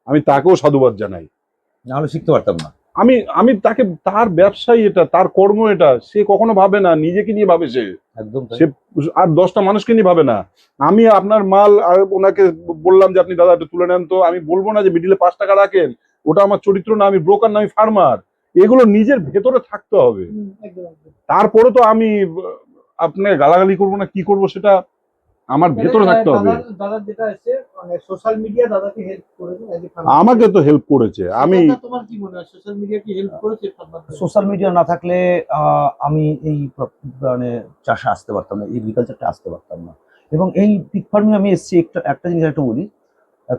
আমি তাকেও সাধুবাদ জানাই, নাহলে শিখতে পারতাম না। আমি তাকে, তার ব্যবসায়ী এটা, তার কর্ম এটা, সে কখনো ভাবে না নিজেকে নিয়ে ভাবে, একদম সে আর 10টা মানুষকে নিয়ে ভাবে না। আমি আপনার মাল আর ওনাকে বললাম যে আপনি দাদা একটু তুলে নেন, তো আমি বলবো না যে মিডিলে 5 টাকা রাখেন, ওটা আমার চরিত্র না, আমি ব্রোকার না, আমি ফার্মার। এগুলো নিজের ভেতরে থাকতে হবে, তারপরে তো আমি আপনাকে গালাগালি করবো না, কি করব সেটা আমার ভেতরে থাকতে হবে। দাদা যেটা আছে মানে সোশ্যাল মিডিয়া দাদাকে হেল্প করেছে, আমাকে তো হেল্প করেছে। আমি, তোমার কি মনে হয় সোশ্যাল মিডিয়া কি হেল্প করেছে? সোশ্যাল মিডিয়া না থাকলে আমি এই মানে চাষে আসতে পারতাম না, এগ্রিকালচারটা আসতে পারতাম না। এবং এই পিক ফার্মিং আমি এসেছি, একটা জিনিস একটু বলি,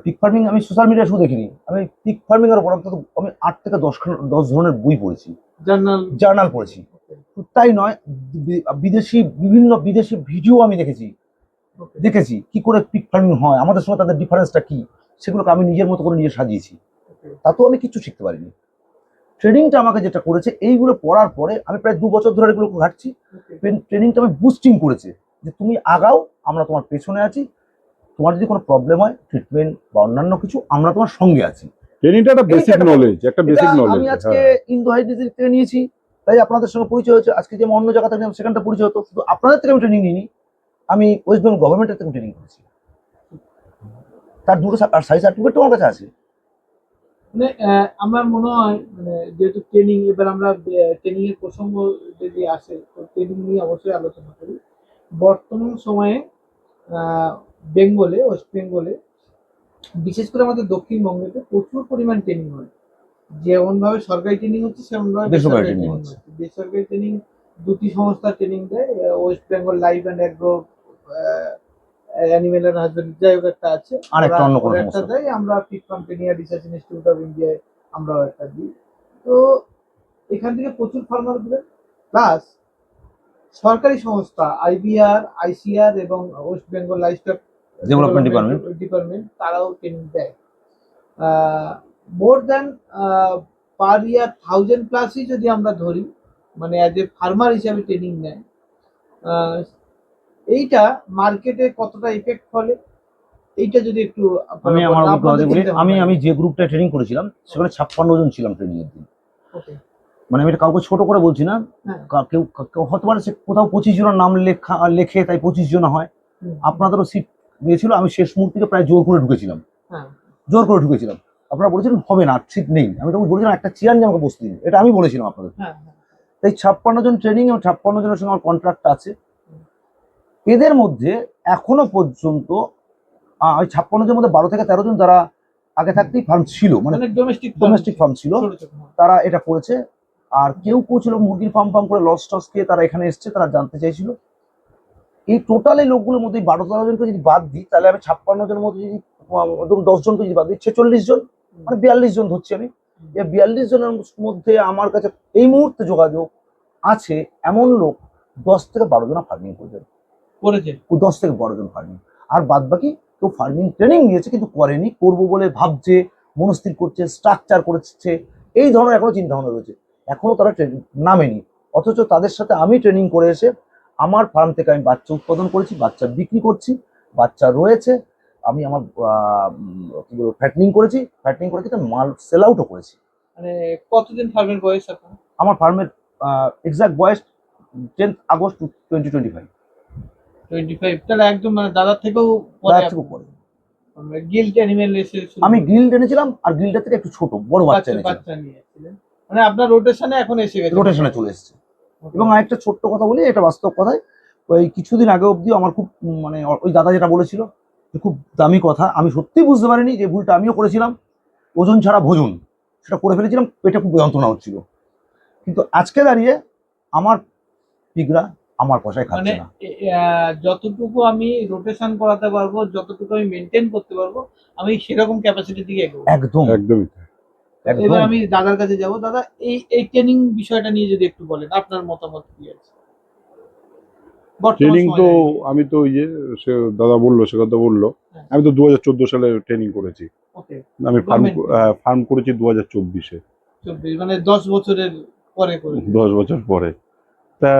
পিক ফার্মিং আমি সোশ্যাল মিডিয়া শুধু দেখিনি, আমি পিক ফার্মিং এর উপর আমি 8 থেকে 10 ধরনের বই পড়েছি, জার্নাল পড়েছি। তাই নয়, বিভিন্ন বিদেশি ভিডিও আমি দেখেছি কি করে পিক ফার্মিং হয়, আমাদের সঙ্গে তাদের ডিফারেন্সটা কি, সেগুলোকে আমি নিজের মতো করে নিজে সাজিয়েছি। তাতেও আমি কিছু শিখতে পারিনি। ট্রেনিংটা আমাকে যেটা করেছে, এইগুলো পড়ার পরে আমি প্রায় 2 বছর ধরে এগুলো ঘাটছি, ট্রেনিংটা আমি বুস্টিং করেছে যে তুমি আগাও, আমরা তোমার পেছনে আছি, তোমার যদি কোনো প্রবলেম হয়, ট্রিটমেন্ট বা অন্যান্য কিছু, আমরা তোমার সঙ্গে আছি। ট্রেনিংটা একটা বেসিক নলেজ, একটা বেসিক নলেজ। আমি আজকে ইন্দো হাইড্রোজিক থেকে নিয়েছি, তাই আপনাদের সঙ্গে পরিচয় হয়েছে। আজকে যে আমি অন্য জায়গা থেকে সেখানটা পরিচয় হতো, শুধু আপনাদের থেকে আমি ট্রেনিং নিইনি, আমি ওয়েস্ট বেঙ্গল গভর্নমেন্টের থেকে ট্রেনিং করেছি। তার দুটো সাই সার্টিফিকেট আমার কাছে আছে। মানে আমার মনে হয় মানে যেহেতু ট্রেনিং, এবার আমরা ট্রেনিং এর প্রসঙ্গ যদি আসে তো ট্রেনিং নিয়ে অবশ্যই আলোচনা করি। বর্তমান সময়ে বেঙ্গলে, ওয়েস্ট বেঙ্গলে, বিশেষ করে আমাদের দক্ষিণবঙ্গেতে প্রচুর পরিমাণ ট্রেনিং হয়। যেমন ভাবে সরকারি ট্রেনিং হচ্ছে সেমন ভাবে বেসরকারি বেসরকারি training ট্রেনিং হচ্ছে। হচ্ছে। বেসরকারি ট্রেনিং দুটি সংস্থা ট্রেনিং দেয়, West Bengal life and agro animal and husbandry, যাই হোক একটা আছে, আর একটা অন্য কোনো ওরা একটা সংস্থা। দেয়। আমরা ফিট কম্পেনিয়া রিসার্চ ইনস্টিটিউট অফ ইন্ডিয়ায় আমরাও একটা দিই। তো এখান থেকে প্রচুর ফার্মার গুলো, প্লাস সরকারি সংস্থা আইবিআর, আইসিআর এবং West Bengal livestock Development Department। Department তারাও ট্রেনিং দেয়। মোর দ্যান পার ইয়ার 1000+ যদি আমরা ধরি, মানে অ্যাজ এ ফার্মার হিসাবে ট্রেনিং নেয়। আহ, এইটা মার্কেটে কতটা ইফেক্ট ফলে এইটা যদি একটু আমি আমার অভিজ্ঞতা বলি, আমি আমি আমি যে গ্রুপটা ট্রেনিং করেছিলাম সেখানে 56 জন ছিলাম ট্রেনিং এর দিন। ওকে, মানে আমি এটা কাউকে ছোট করে বলছি না, হ্যাঁ, কেউ হতে পারে সে কোথাও 25 জনের নাম লেখে তাই 25 জন হয়। আপনাদেরও সিট দিয়েছিল, আমি শেষ মুহূর্তে প্রায় জোর করে ঢুকেছিলাম, হ্যাঁ, জোর করে ঢুকেছিলাম। আপনারা বলেছিলেন হবে না, সিট নেই, আমি তখন বলেছিলাম একটা চেয়ার নিয়ে আমাকে বসতে দিন, এটা আমি বলেছিলাম আপনাদের। হ্যাঁ, তাই 56 জন ট্রেনিং এবং 56 জনের সঙ্গে আমার কন্ট্রাক্ট আছে। এদের মধ্যে এখনো পর্যন্ত ওই 56 জনের মধ্যে 12 থেকে 13 জন যারা আগে থাকতেই ফার্ম ছিল, মানে মানে ডোমেস্টিক ফার্ম ছিল, ছোট ছোট, হ্যাঁ। তারা এটা করেছে। আর কেউ ছিল মুরগির ফার্ম করে লস টস খেয়ে তারা এখানে এসছে, তারা জানতে চাইছিল। এই টোটাল এই লোকগুলোর মধ্যে 12-13 জনকে যদি বাদ দিই, তাহলে আমি 56 জনের মধ্যে যদি ধরুন 10 জনকে যদি বাদ দিই, 46 জন, মানে 42 জন ধরছি আমি। এই 42 জনের মধ্যে আমার কাছে এই মুহূর্তে যোগাযোগ আছে এমন লোক 10 থেকে 12 জন ফার্মিং করেছে, 10 থেকে 12 জন ফার্মিং। আর বাদ বাকি কেউ ফার্মিং ট্রেনিং নিয়েছে কিন্তু করেনি, করবো বলে ভাবছে, মনস্থির করছে, স্ট্রাকচার করছে, এই ধরনের এখনো চিন্তা ভাবনা রয়েছে, এখনো তারা নামেনি। অথচ তাদের সাথে আমি ট্রেনিং করে এসে আমার ফার্ম থেকে আমি বাচ্চা উৎপাদন করেছি, বাচ্চা বিক্রি করছি, বাচ্চা রয়েছে। আমি আমার কি বলবো ফ্যাটনিং করেছি, তো মাল সেল আউটও করেছি। মানে কতদিন ফার্মের বয়স এখন? আমার ফার্মের এক্সাক্ট বয়স 10 আগস্ট 2025। 25, তাহলে একদম মানে দাদার থেকেও পরে গিল্ড অ্যানিমেল এসে আমি গিল্ড এনেছিলাম, আর গিল্ডের থেকে একটু ছোট বড় বাচ্চা এনেছিলাম, বাচ্চা নিয়ে এসেছিলেন। মানে আপনার রোটেশনে এখন এসে গেছে, রোটেশনে চলে এসেছে। এবং আরেকটা ছোট্ট কথা বলি, এটা বাস্তব কথাই, ওই কিছুদিন আগে অবধিও আমার খুব মানে ওই দাদা যেটা বলেছিল যে খুব দামি কথা, আমি সত্যি বুঝতে পারিনি যে ভুলটা আমিও করেছিলাম, ওজন ছাড়া ভোজন সেটা করে ফেলেছিলাম, পেটে খুব যন্ত্রণা হচ্ছিল। কিন্তু আজকে দাঁড়িয়ে আমার পিগরা আমার পয়সায় মানে খাচ্ছে না। যতটুকু আমি রোটেশন করাতে পারবো, যতটুকু আমি মেনটেন করতে পারবো, আমি সেরকম ক্যাপাসিটির দিকে এগোবো। একদম একদমই এবার আমি দাদার কাছে যাব। দাদা, এই ট্রেনিং বিষয়টা নিয়ে যদি একটু বলেন, আপনার মতামত কি আছে বর্তমান ট্রেনিং। তো সময়ে? আমি তো ওই যে সে দাদা বললো সে কথা বললো, হ্যাঁ। আমি তো 2014 সালে ট্রেনিং করেছি। ওকে, আমি Government ফার্ম করেছি 2024-এ, 24, মানে 10 বছরের পরে করে। 10 বছর পরে। তা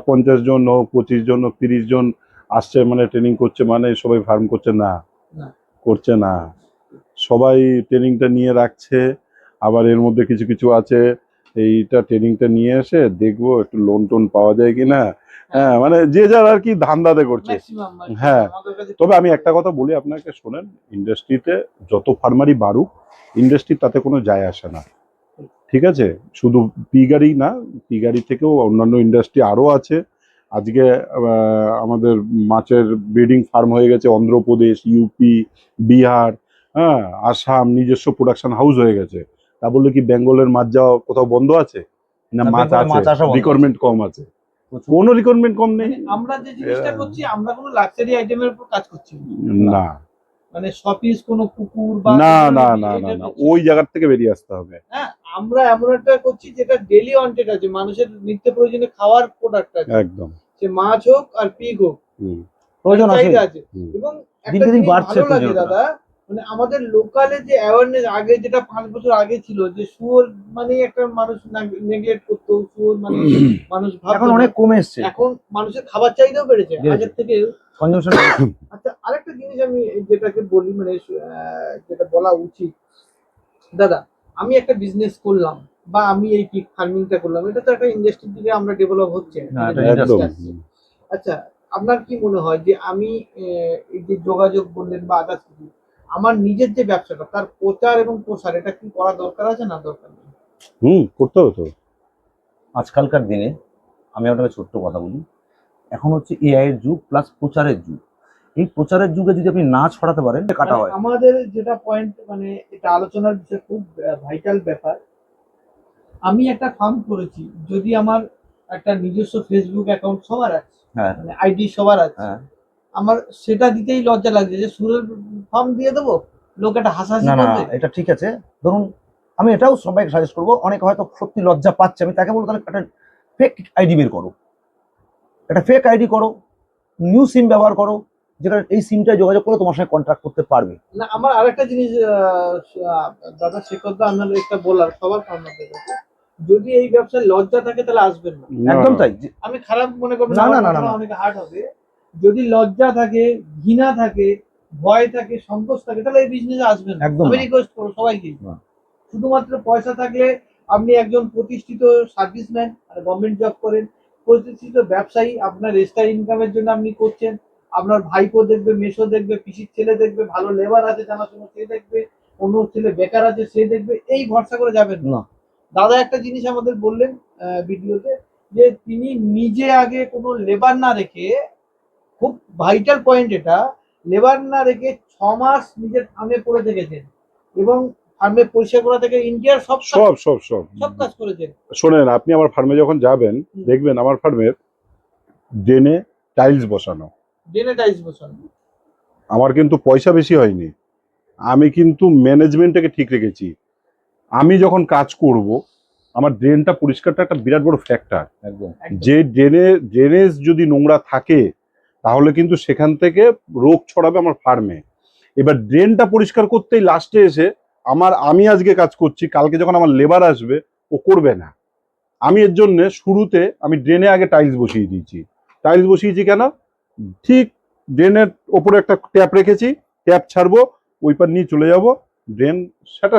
50 জন হোক, 25 জন হোক, 30 জন আসছে মানে ট্রেনিং করছে মানে সবাই ফার্ম করছে না, না। করছে না। সবাই ট্রেনিংটা নিয়ে রাখছে, আবার এর মধ্যে কিছু কিছু আছে এইটা ট্রেনিংটা নিয়ে এসে দেখবো একটু লোন টোন পাওয়া যায় কিনা। হ্যাঁ, মানে যে যার আর কি ধান্দাতে করছে। ম্যাক্সিমাম হ্যাঁ, আমাদের কাছে। তবে আমি একটা কথা বলি আপনাকে, শোনেন, ইন্ডাস্ট্রিতে যত ফার্মারই বাড়ুক, ইন্ডাস্ট্রি তাতে কোনো যায় আসে না, ঠিক আছে? শুধু পিগারি না, পিগারি থেকেও অন্যান্য ইন্ডাস্ট্রি আরও আছে। আজকে আমাদের মাছের ব্রিডিং ফার্ম হয়ে গেছে অন্ধ্রপ্রদেশ, ইউপি, বিহার, হ্যাঁ, আসাম, নিজস্ব প্রোডাকশন হাউস হয়ে গেছে। তা বললে কি বেঙ্গলের মাছ যাওয়া কোথাও বন্ধ আছে? না, না, মাছ বেঙ্গলের মাছ আসা আছে, বন্ধ রিকোয়ারমেন্ট কম আছে, কোনো রিকোয়ারমেন্ট কম নেই। মানে আমরা যে জিনিসটা করছি, আমরা কোনো লাক্সারি আইটেমের উপর কাজ করছি না। না মানে শপিস কোনো কুকুর বা না না এগুলো না না এটা না, করছি ওই না। জায়গার থেকে বেরিয়ে আসতে হবে। হ্যাঁ, আমরা এমন একটা করছি যেটা ডেলি ওয়ান্টেড আছে, মানুষের নিত্য প্রয়োজনে খাওয়ার প্রোডাক্ট আছে, একদম। সে মাছ হোক আর পিগ হোক, হুম, প্রয়োজন আছে। চাহিদা আছে। হুম। এবং একটা দিনকে দিন জিনিস বাড়ছে ভালো লাগে প্রয়োজনীয়তা। দাদা, মানে আমাদের লোকালে যে অ্যাওয়ারনেস, আগে যেটা 5 বছর আগে ছিল যে শুয়োর মানে একটা মানুষ নেগলেক্ট করতো, শুয়োর মানে মানুষ এখন ভাবতো অনেক না। কমে এসছে এখন মানুষের খাবার চাহিদাও বেড়েছে বেড়েছে। আগের থেকে। কনজাম্পশন। আচ্ছা, আরেকটা জিনিস আমি যেটাকে বলি, মানে যেটা বলা উচিত, দাদা আমি একটা বিজনেস করলাম, বা আমি এই পিক ফার্মিংটা করলাম, এটা তো একটা ইন্ডাস্ট্রির দিকে আমরা ডেভেলপ হচ্ছে। না, এটা একদম। আচ্ছা, আপনার কি মনে হয় যে আমি এই যে যোগাযোগ বললেন বা আদার্স কিছু, আমার নিজের যে ব্যবসাটা তার প্রচার এবং প্রসার এটা কি করা দরকার আছে না দরকার নেই? করতে হবে তো। আজকালকার দিনে আমি আপনাকে ছোট্ট কথা বলি, এখন হচ্ছে এআই এর যুগ প্লাস প্রচারের যুগ। এই প্রচারের যুগে যদি আপনি না ছড়াতে পারেন কাটা মানে হয়। আমাদের যেটা পয়েন্ট, মানে এটা আলোচনার বিষয়, খুব ভাইটাল ব্যাপার। আমি একটা ফার্ম করেছি, যদি আমার একটা নিজস্ব ফেসবুক অ্যাকাউন্ট সবার আছে, হ্যাঁ মানে আইডি সবার আছে, হ্যাঁ। আমার সেটা দিতেই লজ্জা লাগছে যে সুরের ফার্ম দিয়ে দেবো, লোক একটা হাসাহাসি না না, করবে। এটা ঠিক আছে। ধরুন আমি এটাও সবাইকে সাজেস্ট করবো, অনেকে হয়তো সত্যি লজ্জা পাচ্ছে, আমি তাকে বলবো তাহলে একটা ফেক আইডি বের করো, একটা ফেক আইডি করো, নিউ সিম ব্যবহার করো, যেটা এই সিমটায় যোগাযোগ করে তোমার সঙ্গে কন্ট্যাক্ট করতে পারবে। না, আমার আরেকটা জিনিস দাদা শেখর দা, আপনার একটা বলার সবার আপনাদের কাছে, যদি এই ব্যবসায় লজ্জা থাকে তাহলে আসবেন না। একদম তাই। আমি খারাপ মনে করবো না, না, না, আমার না, কথাটা না। অনেকে হার্ট হবে। যদি লজ্জা থাকে, ঘৃণা থাকে, ভয় থাকে, সংকোচ থাকে, তাহলে এই বিজনেসে আসবেন না। একদম আমি না। রিকোয়েস্ট করবো সবাইকে, না। শুধুমাত্র পয়সা থাকলে, আপনি একজন প্রতিষ্ঠিত সার্ভিসম্যান, গভর্নমেন্ট জব করেন, প্রতিষ্ঠিত ব্যবসায়ী, আপনার এক্সট্রা ইনকামের জন্য আপনি করছেন, আপনার ভাইপো দেখবে, মেসো দেখবে, পিসির ছেলে দেখবে, ভালো লেবার আছে জানাশোনা সে দেখবে, অন্য ছেলে বেকার আছে সে দেখবে, এই ভরসা করে যাবেন না। না। দাদা একটা জিনিস আমাদের বললেন ভিডিওতে, যে তিনি নিজে আগে কোনো লেবার না রেখে, খুব ভাইটাল পয়েন্ট এটা, লেবার না রেখে 6 মাস নিজের ফার্মে করে দেখেছেন, এবং ফার্মে পরিষ্কার করা থেকে ইন্ডিয়ার সব সব সব সব সব কাজ করেছেন। শোনেন, আপনি আমার ফার্মে যখন যাবেন দেখবেন আমার ফার্মের ড্রেনে টাইলস বসানো। ড্রেনে টাইলস বসানো। আমার কিন্তু পয়সা বেশি হয়নি, আমি কিন্তু ম্যানেজমেন্টটাকে ঠিক রেখেছি। আমি যখন কাজ করব, আমার ড্রেনটা পরিষ্কারটা একটা বিরাট বড় ফ্যাক্টর। একদম। যে ড্রেনেজ যদি নোংরা থাকে তাহলে কিন্তু সেখান থেকে রোগ ছড়াবে আমার ফার্মে। এবার ড্রেনটা পরিষ্কার করতেই লাস্টে এসে আমি আজকে কাজ করছি, কালকে যখন আমার লেবার আসবে ও করবে না। আমি এর জন্য শুরুতে আমি ড্রেনে আগে টাইলস বসিয়ে দিয়েছি। টাইলস বসিয়েছি কেন? ঠিক ড্রেনের ওপরে একটা ট্যাপ রেখেছি, ট্যাপ ছাড়বো, ওই পার নিয়ে চলে যাব, ড্রেন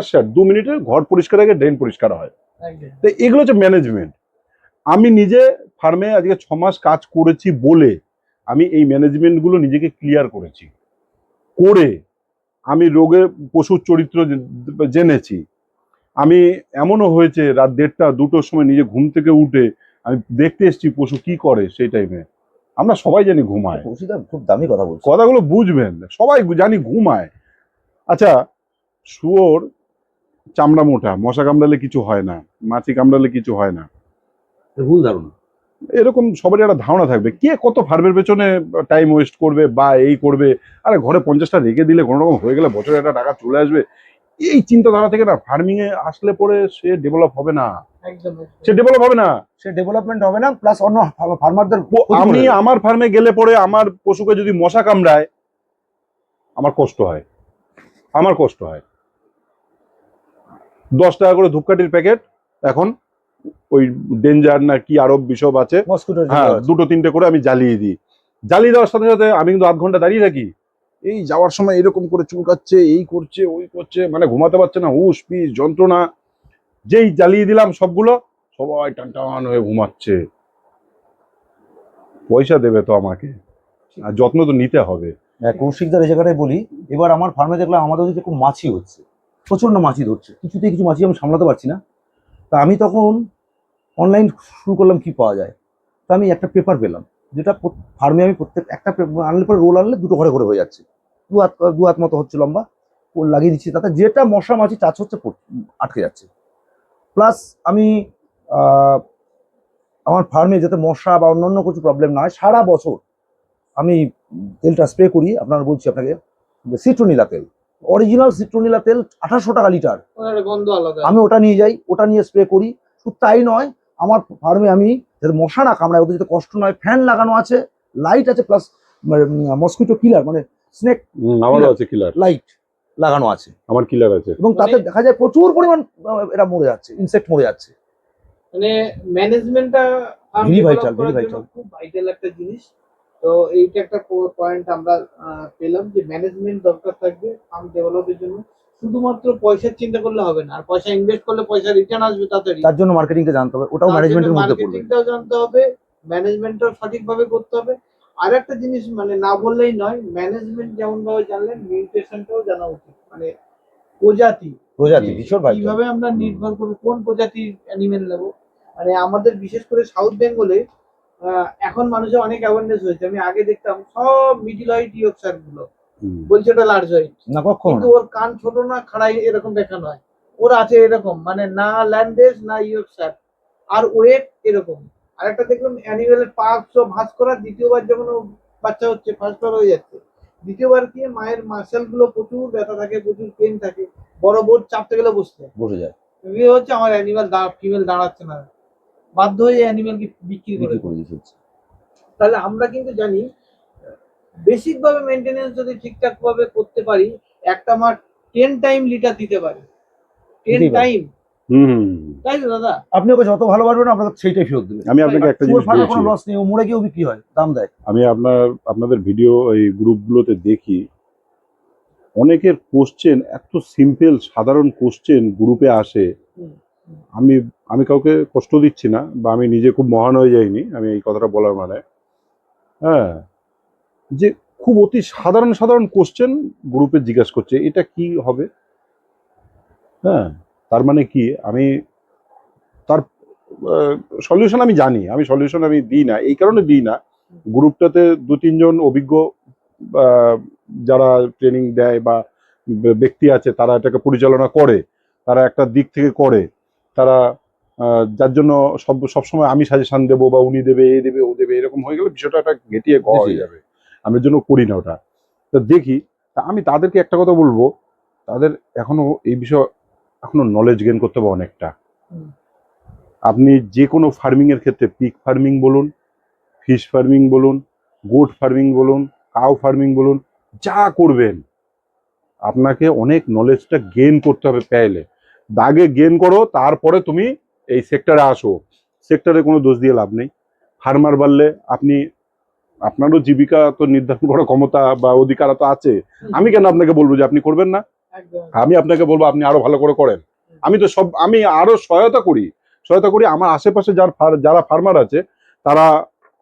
স্যাট 2 মিনিটে ঘর পরিষ্কার আগে ড্রেন পরিষ্কার হয়। একদম। তো এগুলো হচ্ছে ম্যানেজমেন্ট। আমি নিজে ফার্মে আজকে 6 মাস কাজ করেছি বলে আমি এই ম্যানেজমেন্টগুলো নিজেকে ক্লিয়ার করেছি, করে আমি রোগের পশুর চরিত্র জেনেছি। আমি এমনও হয়েছে রাত 1:30 2টোর সময় নিজে ঘুম থেকে উঠে আমি দেখতে এসেছি পশু কি করে সেই টাইমে। আমরা সবাই জানি ঘুমায়, কৌশিকদা খুব দামি কথা বলছো। কথাগুলো বুঝবেন, সবাই জানি ঘুমায়। আচ্ছা, শুয়োর চামড়া মোটা, মশা কামড়ালে কিছু হয় না, মাছি কামড়ালে কিছু হয় না, ভুল ধারণা। এরকম সবারই একটা ধারণা থাকবে। কে কত ফার্মের পেছনে টাইম ওয়েস্ট করবে বা এই করবে, আরে ঘরে 50টা রেখে দিলে কোনো রকম হয়ে গেলে বছরে একটা টাকা চলে আসবে, এই চিন্তাধারা থেকে না ফার্মিং এ আসলে পরে সে ডেভেলপ হবে না। একদম। সে ডেভেলপ হবে না। সে ডেভেলপমেন্ট হবে না, প্লাস অন্য ফার্মারদের আমি আমার ফার্মে গেলে পরে আমার পশুকে যদি মশা কামড়ায় আমার কষ্ট হয়, আমার কষ্ট হয়। 10 টাকা করে ধূপকাঠির প্যাকেট এখন, ওই ডেঞ্জার না কি আরো বিষব আছে, মস্কিটো। হ্যাঁ 2-3টে করে আমি জ্বালিয়ে দিই। জ্বালিয়ে দেওয়ার সাথে সাথে আমি কিন্তু 0.5 ঘন্টা দাঁড়িয়ে থাকি। এই যাওয়ার সময় এরকম করে চুলকাচ্ছে, এই করছে ওই করছে, মানে ঘুমাতে পারছে না, হুশ পিস যন্ত্রণা। যেই জ্বালিয়ে দিলাম সবগুলো, সবাই টান টান হয়ে ঘুমাচ্ছে। পয়সা দেবে তো আমাকে, আর যত্ন তো নিতে হবে। কৌশিকদার এই জায়গাটায় বলি, এবার আমার ফার্মে দেখলাম আমাদের ওদিকে খুব মাছি হচ্ছে, প্রচন্ড মাছি ধরছে, কিছুতেই কিছু মাছি আমি সামলাতে পারছি না। তা আমি তখন অনলাইন শুরু করলাম কি পাওয়া যায়। তা আমি একটা পেপার পেলাম, যেটা ফার্মে আমি প্রত্যেক একটা আনলে পরে রোল আনলে 2টো ঘরে ঘরে হয়ে যাচ্ছে, দু হাত মতো হচ্ছে লম্বা, লাগিয়ে দিচ্ছি, তাতে যেটা মশা মাছি চাষ হচ্ছে আটকে যাচ্ছে। প্লাস আমি আমার ফার্মে যাতে মশা বা অন্যান্য কিছু প্রবলেম না হয়, সারা বছর আমি তেলটা স্প্রে করি। আপনার বলছি আপনাকে, সিট্রোনিলা তেল, অরিজিনাল সিট্রোনিলা তেল 2800 টাকা লিটার। গন্ধ আলাদা। আমি ওটা নিয়ে যাই, ওটা নিয়ে স্প্রে করি। শুধু তাই নয়, আমার ফার্মে আমি যাতে মশা না কামড়ায়, ওদের যাতে কষ্ট নয়, ফ্যান লাগানো আছে, লাইট আছে, প্লাস মসকিটো কিলার মানে স্নেক আমারও আছে কিলার, লাইট লাগানো আছে, আমার কিলার আছে। এবং তাতে দেখা যায় প্রচুর পরিমাণ এরা মরে যাচ্ছে, ইনসেক্ট মরে যাচ্ছে। মানে ম্যানেজমেন্টটা Very vital, very vital. খুব ভাইটাল একটা জিনিস। তো এইটা একটা পয়েন্ট আমরা পেলাম, যে ম্যানেজমেন্ট দরকার থাকবে ফার্ম ডেভেলপের জন্য। শুধুমাত্র পয়সার চিন্তা করলে হবে না, আর পয়সা ইনভেস্ট করলে পয়সা রিটার্ন আসবে তাড়াতাড়ি। তার জন্য মার্কেটিংটা জানতে হবে, ওটাও ম্যানেজমেন্টের মধ্যে পড়বে। মার্কেটিংটাও জানতে হবে, ম্যানেজমেন্টটাও সঠিকভাবে করতে হবে। আর একটা জিনিস মানে না বললেই নয়, ম্যানেজমেন্ট যেমন ভাবে জানলেন মিউটেশনটাও জানা উচিত, মানে প্রজাতি ভীষণ ভাই। কিভাবে আমরা নির্ভর করবো কোন প্রজাতির অ্যানিমেল নেবো। মানে আমাদের বিশেষ করে সাউথ বেঙ্গলে এখন মানুষের অনেক অ্যাওয়ারনেস হয়েছে। আমি আগে দেখতাম সব মিডিল হাইট ইয়র্কশায়ার গুলো বলছে ওটা লার্জ হাইট, না কখনো কিন্তু ওর কান ছোট না খাড়াই এরকম দেখানো হয়, ওর আছে এরকম মানে না ল্যান্ডেজ না ইয়র্কশায়ার, আর ওয়েট এরকম। আর একটা দেখলাম অ্যানিমেলের পা সব ভাঁজ করা, দ্বিতীয়বার যখন ও বাচ্চা হচ্ছে ফার্স্ট বার হয়ে যাচ্ছে, দ্বিতীয়বার কি মায়ের মাসেল গুলো প্রচুর ব্যথা থাকে, প্রচুর পেন থাকে, বড় বোর্ড চাপতে গেলে বসতে বসে যায়, ইয়ে হচ্ছে আমার অ্যানিমেল ফিমেল দাঁড়াচ্ছে না, বাধ্য হয়ে অ্যানিমেলকে বিক্রি করে দিচ্ছে। তাহলে আমরা কিন্তু জানি বেসিক ভাবে মেনটেনেন্স যদি ঠিকঠাক ভাবে করতে পারি, একটা মাঠ 10 টাইম লিটার দিতে পারে, 10 টাইম। তাই তো দাদা? আপনি ওকে যত ভালোবাসবেন আপনাকে সেইটাই ফেরত দেবে। আমি আপনাকে একটা জিনিস কোনো বলছি, লস নেই, ও মরে গিয়েও বিক্রি হয়, দাম দেয়। আমি আপনাদের ভিডিও এই গ্রুপগুলোতে দেখি, অনেকের কোশ্চেন এত সিম্পল সাধারণ কোশ্চেন গ্রুপে আসে। আমি আমি কাউকে কষ্ট দিচ্ছি না, বা আমি নিজে খুব মহান হয়ে যাইনি আমি এই কথাটা বলার মানে, হ্যাঁ, যে খুব অতি সাধারণ সাধারণ কোশ্চেন গ্রুপে জিজ্ঞাসা করছে এটা কি হবে, হ্যাঁ, তার মানে কি আমি তার সলিউশন আমি জানি, আমি সলিউশন আমি দিই না, এই কারণে দিই না, গ্রুপটাতে 2-3 জন অভিজ্ঞ যারা ট্রেনিং দেয় বা ব্যক্তি আছে তারা এটাকে পরিচালনা করে, তারা একটা দিক থেকে করে, তারা যার জন্য সবসময় আমি সাজেশন দেবো বা উনি দেবে এ দেবে ও দেবে এরকম হয়ে গেলে বিষয়টা একটা ঘেটিয়ে হয়ে যাবে, আমি এর জন্য করি না ওটা। তো দেখি, তা আমি তাদেরকে একটা কথা বলবো, তাদের এখনো এই বিষয়ে এখনো নলেজ গেইন করতে হবে অনেকটা। আপনি যে কোনো ফার্মিং এর ক্ষেত্রে, পিক ফার্মিং বলুন, ফিশ ফার্মিং বলুন, গোট ফার্মিং বলুন, কাউ ফার্মিং বলুন, যা করবেন আপনাকে অনেক নলেজটা গেইন করতে হবে। পেলে দাগে গেইন করো, তারপরে তুমি এই সেক্টরে আসো। সেক্টরে কোনো দোষ দিয়ে লাভ নেই। ফার্মার বাড়লে আপনি, আপনারও জীবিকা তো নির্ধারণ করার ক্ষমতা বা অধিকার তো আছে। আমি কেন আপনাকে বলবো যে আপনি করবেন না? আমি আপনাকে বলবো আপনি আরো ভালো করে করেন। আমি আরো সহায়তা করি। আমার আশেপাশে যারা ফার্মার আছে তারা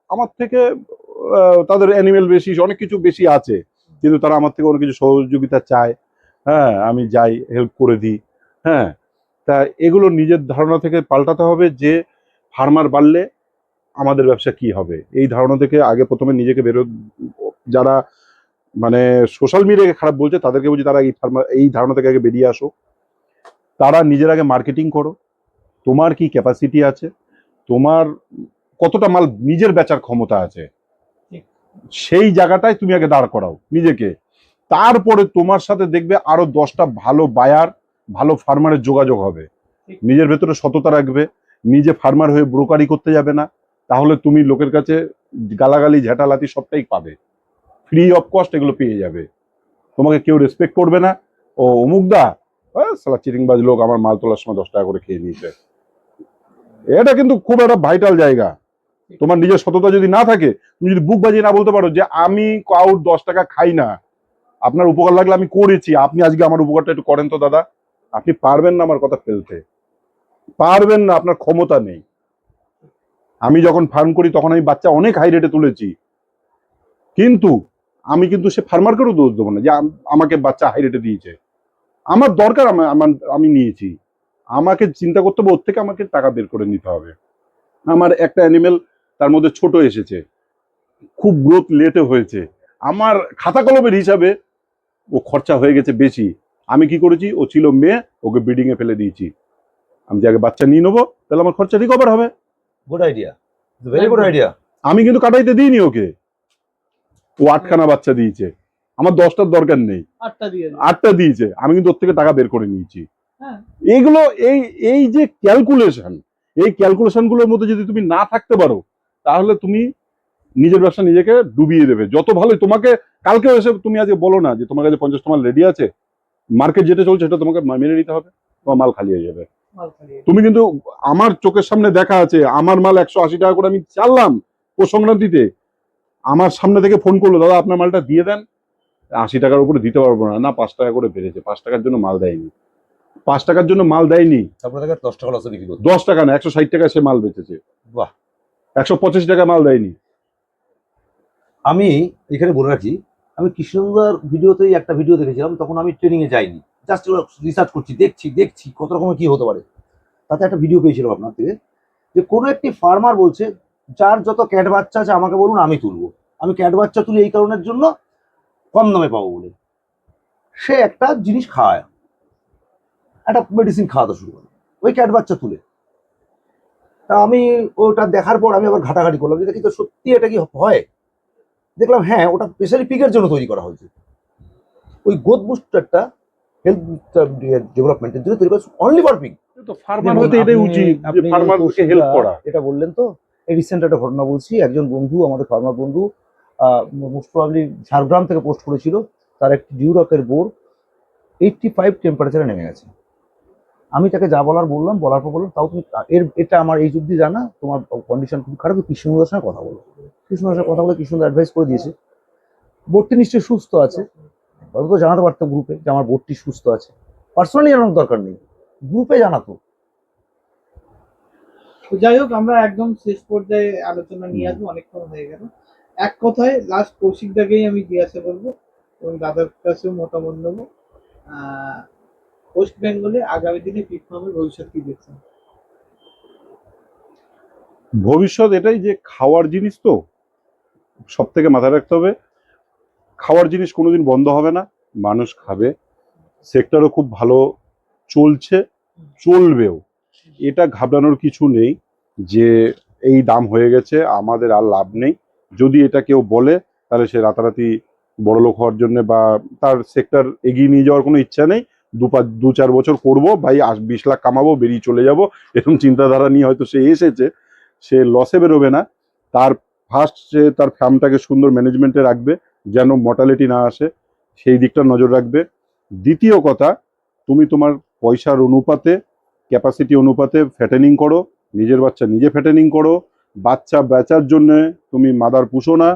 আমার থেকে তাদের অ্যানিমেল বেশি অনেক কিছু বেশি আছে, কিন্তু তারা আমার থেকে অনেক কিছু সহযোগিতা চায়, হ্যাঁ, আমি যাই হেল্প করে দিই, হ্যাঁ। তা এগুলো নিজের ধারণা থেকে পাল্টাতে হবে যে ফার্মার বাড়লে আমাদের ব্যবসা কি হবে, এই ধারণা থেকে আগে প্রথমে নিজেকে যারা মানে সোশ্যাল মিডিয়াকে খারাপ বলছে তাদেরকে বলছি তারা এই ধারণা থেকে আগে বেরিয়ে আসো। তারা নিজের আগে মার্কেটিং করো, তোমার কি ক্যাপাসিটি আছে, তোমার কতটা মাল নিজের বেচার ক্ষমতা আছে, সেই জায়গাটায় তুমি আগে দাঁড় করাও নিজেকে। তারপরে তোমার সাথে দেখবে আরো 10টা ভালো বায়ার, ভালো ফার্মারের যোগাযোগ হবে। নিজের ভেতরে সততা রাখবে, নিজে ফার্মার হয়ে ব্রোকারি করতে যাবে না, তাহলে তুমি লোকের কাছে গালাগালি ঝেঁটালাতি সবটাই পাবে, ফ্রি অফ কস্ট এগুলো পেয়ে যাবে। তোমাকে কেউ রেসপেক্ট করবে না, ও অমুকদা সালা চিটিংবাজ লোক আমার মাল তোলার সময় 10 টাকা করে খেয়ে নিয়েছে। এটা কিন্তু খুব একটা ভাইটাল জায়গা। তোমার নিজের সততা যদি না থাকে, তুমি যদি বুক বাজিয়ে না বলতে পারো যে আমি কাউর 10 টাকা খাই না, আপনার উপকার লাগলে আমি করেছি, আপনি আজকে আমার উপকারটা একটু করেন তো দাদা, আপনি পারবেন না আমার কথা ফেলতে, পারবেন না, আপনার ক্ষমতা নেই। আমি যখন ফার্ম করি তখন আমি বাচ্চা অনেক হাই রেটে তুলেছি, কিন্তু আমি কিন্তু সে ফার্মারকেও দোষ দেবো না যে আমাকে বাচ্চা হাই রেটে দিয়েছে, আমার দরকার আমি নিয়েছি, আমাকে চিন্তা করতে হবে ওর থেকে আমাকে টাকা বের করে নিতে হবে। আমার একটা অ্যানিমেল তার মধ্যে ছোট এসেছে, খুব গ্রোথ লেটে হয়েছে, আমার খাতা কলমের হিসাবে ও খরচা হয়ে গেছে বেশি। আমি কি করেছি, ও ছিল মেয়ে, ওকে ব্রিডিং এ ফেলে দিয়েছি, আমি যে আগে বাচ্চা নিয়ে নেবো, তাহলে আমার খরচা রিকভার হবে। Good idea, very good idea. আমি কিন্তু কাটাইতে দিইনি ওকে, ও 8খানা বাচ্চা দিয়েছে, আমার 10টার দরকার নেই, 8টা দিয়েছে, আমি কিন্তু ওর থেকে টাকা বের করে নিয়েছি। এইগুলো এই যে ক্যালকুলেশন, এই ক্যালকুলেশন গুলোর মধ্যে যদি তুমি না থাকতে পারো, তাহলে তুমি নিজের ব্যবসা নিজেকে ডুবিয়ে দেবে। যত ভালোই তোমাকে কালকেও এসে তুমি আজকে বলো না যে তোমার কাছে 50টা মাল রেডি আছে, মার্কেট যেটা চলছে সেটা তোমাকে মেনে নিতে হবে, তোমার মাল খালি হয়ে যাবে। তুমি কিন্তু আমার চোখের সামনে দেখা আছে, আমার মাল 180 টাকা করে আমি চাললাম ও সংক্রান্তিতে, আমার সামনে থেকে ফোন করলো, দাদা আপনার মালটা দিয়ে দেন, 80 টাকার উপরে দিতে পারবো না, না 5 টাকা করে বেড়েছে, 5 টাকার জন্য মাল দেয়নি, 5 টাকার জন্য মাল দেয়নি, তারপরে তাকে 10 টাকা লসে বিক্রি করতে 10 টাকা না 160 টাকা সে মাল বেচেছে, বাহ। 125 টাকা মাল দেয়নি। আমি এখানে বলে রাখি, আমি কৃষ্ণদার ভিডিওতেই একটা ভিডিও দেখেছিলাম, তখন আমি ট্রেনিং এ যাইনি, জাস্ট রিসার্চ করছি, দেখছি কত রকমের কি হতে পারে। তাতে একটা ভিডিও পেয়েছিলাম আপনার থেকে, যে কোনো একটি ফার্মার বলছে যার যত ক্যাট বাচ্চা আছে আমাকে বলুন, আমি তুলবো, আমি ক্যাট বাচ্চা তুলি এই কারণের জন্য কম দামে পাবো বলে। সে একটা জিনিস খাওয়ায়, একটা মেডিসিন খাওয়াতে শুরু করে ওই ক্যাট বাচ্চা তুলে। তা আমি ওটা দেখার পর আমি আবার ঘাটাঘাটি করলাম যে দেখি তো সত্যি এটা কি হয়। দেখলাম হ্যাঁ, ওটা স্পেশালি পিগের জন্য তৈরি করা হয়েছে। ওই গ্রোথ বুস্টারটা হেলথ ডেভেলপমেন্টের জন্য তৈরি করা অনলি ফর পিগ। তো ফার্মার হতে এটাই উচিত যে ফার্মারকে হেল্প করা। এটা বললেন তো, এই রিসেন্ট একটা ঘটনা বলছি, একজন বন্ধু, আমাদের ফার্মার বন্ধু, মোস্ট প্রবাবলি ঝাড়গ্রাম থেকে পোস্ট করেছিল, তার একটি ডিউরকের বোর 85 টেম্পারেচারে নেমে গেছে। আমি তাকে যা বলার বললাম, বলার পর বললাম তাও তুমি এটা আমার এই যুক্তি জানা, তোমার কন্ডিশন খুব খারাপ, কৃষ্ণদার সঙ্গে কথা বলো। কৃষ্ণদার সঙ্গে কথা বলে কৃষ্ণদা অ্যাডভাইস করে দিয়েছে, বোর্ডটি নিশ্চয়ই সুস্থ আছে। তো জানাতে পারতো গ্রুপে যে আমার বোর্ডটি সুস্থ আছে, পার্সোনালি জানানোর দরকার নেই, গ্রুপে জানাতো। তো যাই হোক, আমরা একদম শেষ পর্যায়ে আলোচনা নিয়ে আসবো, অনেকক্ষণ হয়ে গেল। এক কথায় লাস্ট কৌশিকদাকেই আমি জিজ্ঞাসা করবো এবং দাদার কাছেও মতামত নেবো। ওয়েস্ট বেঙ্গলে আগামী দিনে পিগ ফার্মের ভবিষ্যৎ কি দেখছেন? ভবিষ্যৎ এটাই যে খাওয়ার জিনিস, তো সব থেকে মাথায় রাখতে হবে খাওয়ার জিনিস কোনোদিন বন্ধ হবে না, মানুষ খাবে, সেক্টরও খুব ভালো চলছে, চলবেও, এটা ঘাবড়ানোর কিছু নেই যে এই দাম হয়ে গেছে আমাদের আর লাভ নেই। যদি এটা কেউ বলে তাহলে সে রাতারাতি বড়লোক হওয়ার জন্য বা তার সেক্টর এগিয়ে নিয়ে যাওয়ার কোনো ইচ্ছা নেই। 2-4 বছর করবো ভাই, 20 লাখ কামাবো, বেরিয়ে চলে যাব, এরকম চিন্তাধারা নিয়ে হয়তো সে এসেছে, সে লসে বেরোবে না। তার ফার্স্ট সে তার ফার্মটাকে সুন্দর ম্যানেজমেন্টে রাখবে, যেন মর্টালিটি না আসে, সেই দিকটা নজর রাখবে। দ্বিতীয় কথা, তুমি তোমার পয়সার অনুপাতে, ক্যাপাসিটি অনুপাতে ফ্যাটেনিং করো, নিজের বাচ্চা নিজে ফ্যাটেনিং করো, বাচ্চা বেচার জন্য তুমি মাদার পুষো না।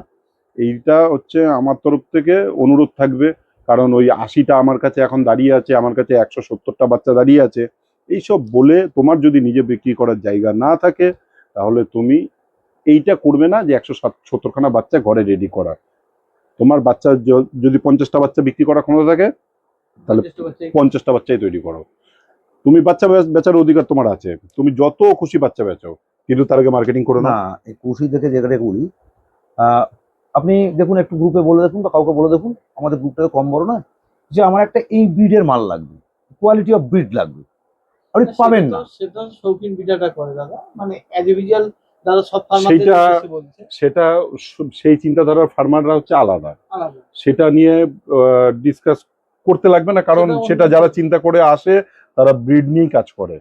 এইটা হচ্ছে আমার তরফ থেকে অনুরোধ থাকবে, কারণ ওই 80টা আমার কাছে এখন দাঁড়িয়ে আছে, আমার কাছে 170টা বাচ্চা দাঁড়িয়ে আছে, এইসব বলে তোমার যদি নিজে বিক্রি করার জায়গা না থাকে তাহলে তুমি এইটা করবে না যে 170খানা বাচ্চা ঘরে রেডি করা। তোমার বাচ্চা যদি 50টা বাচ্চা বিক্রি করার ক্ষমতা থাকে তাহলে 50টা বাচ্চাই তৈরি করো। তুমি বাচ্চা বেচার অধিকার তোমার আছে, তুমি যত খুশি বাচ্চা বেচাও, কিন্তু তার আগে মার্কেটিং করো না। না, এই কৌশিক দেখে যেটা বলি, আপনি দেখুন, একটু গ্রুপে বলে দেখুন বা কাউকে বলে দেখুন, আমাদের গ্রুপটা কম বড় না, যে আমার একটা এই ব্রিডের মাল লাগবে, কোয়ালিটি অফ ব্রিড লাগবে, আপনি পাবেন না। সেটা শৌখিন বিটাটা করে দাদা, মানে অ্যাজ দাদা সব সেইটা ফার্মারদের বলছে সেটা সেই চিন্তাধারার ফার্মাররা হচ্ছে আলাদা, আলাদা। সেটা নিয়ে ডিসকাস করতে লাগবে না, কারণ সেটা যারা চিন্তা করে আসে তারা ব্রিড নিয়েই কাজ করে,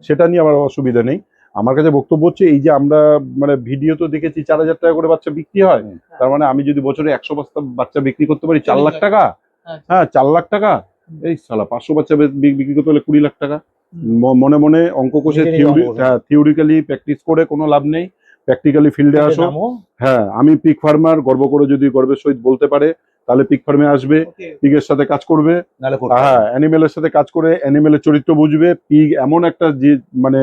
সেটা নিয়ে আমার অসুবিধা নেই। আমার কাছে বক্তব্য হচ্ছে এই যে আমরা মানে ভিডিও তো দেখেছি 4000 টাকা করে বাচ্চা বিক্রি হয়, তার মানে আমি যদি বছরে 100 বস্তা বাচ্চা বিক্রি করতে পারি 4 লাখ টাকা, হ্যাঁ 4 লাখ টাকা, এই সালা 500 বাচ্চা বিক্রি করতে হলে 20 লাখ টাকা। মনে মনে অঙ্ক কষে থিওরিক্যালি প্র্যাকটিস করে কোনো লাভ নেই, প্র্যাকটিক্যালি ফিল্ডে আসো। হ্যাঁ, আমি পিগ ফার্মার গর্ব করে যদি গর্বের সহিত বলতে পারে তাহলে পিগ ফার্মে আসবে, পিগের সাথে কাজ করবে, হ্যাঁ অ্যানিমেলের সাথে কাজ করে অ্যানিমেলের চরিত্র বুঝবে। পিগ এমন একটা যে মানে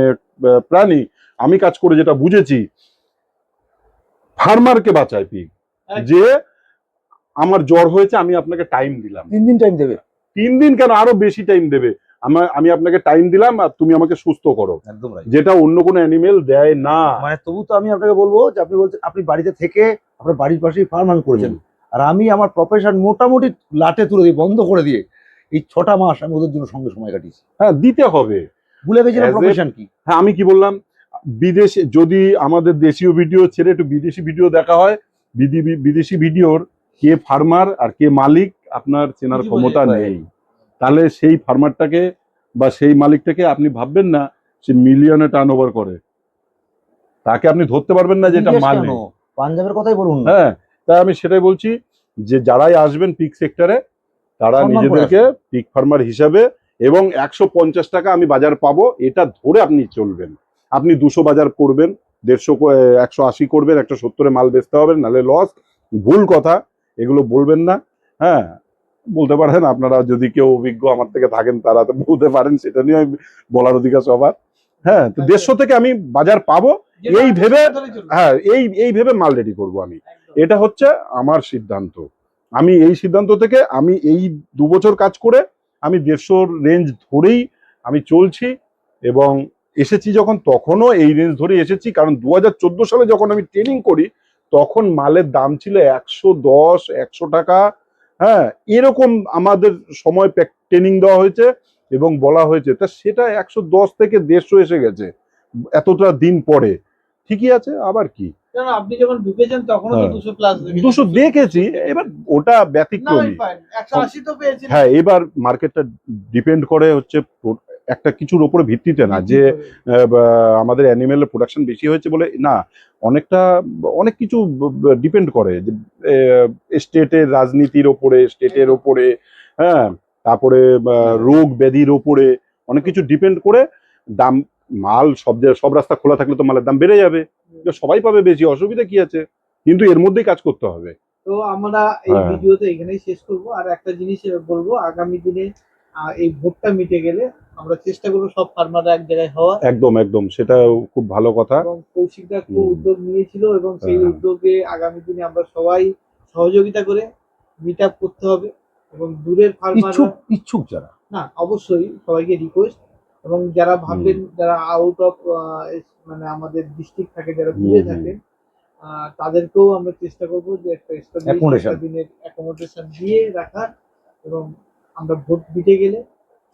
প্রাণী, আমি কাজ করে যেটা বুঝেছি, ফার্মারকে বাঁচায় পিগ। যে আমার জ্বর হয়েছে, আমি আপনাকে টাইম দিলাম, 3 দিন টাইম দেবে, 3 দিন কেন আরো বেশি টাইম দেবে, আমি আপনাকে টাইম দিলাম আর তুমি আমাকে সুস্থ করো, একদম রাইট, যেটা অন্য কোনো অ্যানিমেল দেয় না। মানে তবু তো আমি আপনাকে বলবো যে আপনি বলছেন আপনি বাড়িতে থেকে আপনার বাড়ির পাশেই ফার্ম করেছেন, আর আমি আমার প্রফেশন মোটামুটি লাটে তুলে দিয়ে বন্ধ করে দিয়ে এই 6টা মাস আমি ওদের জন্য সঙ্গে সময় কাটিয়েছি। হ্যাঁ, দিতে হবে, ভুলে গেছিলাম প্রফেশন কি। হ্যাঁ, আমি কি বললাম, বিদেশে যদি আমাদের দেশীয় ভিডিও ছেড়ে একটু বিদেশি ভিডিও দেখা হয়, বিদেশি ভিডিওর কে ফার্মার আর কে মালিক আপনার চেনার ক্ষমতা নেই, তাহলে সেই ফার্মারটাকে বা সেই মালিকটাকে আপনি ভাববেন না সে মিলিয়নে টার্ন ওভার করে, তাকে আপনি ধরতে পারবেন না যে এটা মালিক। পাঞ্জাবের কথাই বলুন। হ্যাঁ, তাই আমি সেটাই বলছি যে যারাই আসবেন পিগ সেক্টরে তারা নিজেদেরকে পিগ ফার্মার হিসাবে, এবং 150 টাকা আমি বাজার পাবো এটা ধরে আপনি চলবেন। আপনি 200 বাজার করবেন, 180 করবেন, 170-এ মাল বেচতে হবে, নাহলে লস। ভুল কথা, এগুলো বলবেন না। হ্যাঁ, বলতে পারেন, আপনারা যদি কেউ অভিজ্ঞ আমার থেকে থাকেন তারা তো বলতে পারেন, সেটা নিয়ে আমি বলার অধিকার সবার। হ্যাঁ, তো 150 থেকে আমি বাজার পাবো যেটা এই আছে ভেবে, সেটা ধরেই চলবে। হ্যাঁ এই ভেবে মাল রেডি করবো আমি। একদম। এটা হচ্ছে আমার সিদ্ধান্ত। আমি এই সিদ্ধান্ত থেকে আমি এই 2 বছর কাজ করে আমি 150 রেঞ্জ ধরেই আমি চলছি, এবং এসেছি যখন তখনও এই রেঞ্জ ধরে এসেছি, কারণ 2014 সালে যখন আমি ট্রেনিং করি তখন মালের দাম ছিল 110, 100 টাকা। হ্যাঁ, এরকম আমাদের সময় ট্রেনিং দেওয়া হয়েছে এবং বলা হয়েছে, তা সেটা 110 থেকে 150 এসে গেছে এতটা দিন পরে। ঠিকই আছে, আবার কি, কারণ আপনি যখন ঢুকেছেন তখনও তো হ্যাঁ। 200 প্লাস 200 দেখেছি, এবার ওটা ব্যতিক্রমী। 180 তো পেয়েছেন। হ্যাঁ, এবার মার্কেটটা ডিপেন্ড করে হচ্ছে একটা কিছুর উপরে ভিত্তিতে না, যে আমাদের অ্যানিমেলের প্রোডাকশন বেশি হয়েছে বলে না, অনেকটা অনেক কিছু ডিপেন্ড করে, যে স্টেটের রাজনীতির ওপরে, স্টেটের ওপরে, হ্যাঁ, তারপরে রোগ ব্যাধির ওপরে অনেক কিছু ডিপেন্ড করে দাম। মাল সব রাস্তা খোলা থাকলে তো মালের দাম বেড়ে যাবে, সবাই পাবে বেশি, অসুবিধা কি আছে, কিন্তু এর মধ্যেই কাজ করতে হবে। তো আমরা এই হ্যাঁ। ভিডিওতে এখানেই শেষ করব। আর একটা জিনিস বলবো, আগামী দিনে এই ভোটটা মিটে গেলে আমরা চেষ্টা করবো সব ফার্মাররা এক জায়গায় হওয়া। একদম একদম, সেটা খুব ভালো কথা। এবং কৌশিকদা খুব উদ্যোগ নিয়েছিল, এবং সেই হ্যাঁ। উদ্যোগে আগামী দিনে আমরা সবাই সহযোগিতা করে মিট আপ করতে হবে। এবং দূরের ফার্মাররা, ইচ্ছুক যারা, না অবশ্যই সবাইকে রিকোয়েস্ট, এবং যারা ভাববেন যারা আউট অফ মানে আমাদের ডিস্ট্রিক্ট থাকে, যারা দূরে থাকেন, তাদেরকেও আমরা চেষ্টা করবো যে একটা Accommodation. দিনের অ্যাকোমোডেশন দিয়ে রাখার। এবং আমরা ভোট দিতে গেলে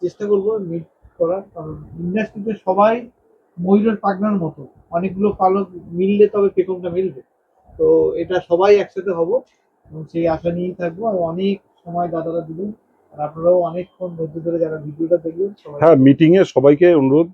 চেষ্টা করবো মিট করার, কারণ ইন্ডাস্ট্রিতে সবাই ময়ূরের পাখনার মতো, অনেকগুলো পালক মিললে তবে পেখমটা মিলবে। তো এটা সবাই একসাথে হব, এবং সেই আশা নিয়েই থাকবো। আর অনেক সময় দাদারা দিলেন, আর আপনারাও অনেকক্ষণ ধৈর্য ধরে যারা ভিডিওটা দেখবেন সবাই। হ্যাঁ, মিটিং এ সবাইকে অনুরোধ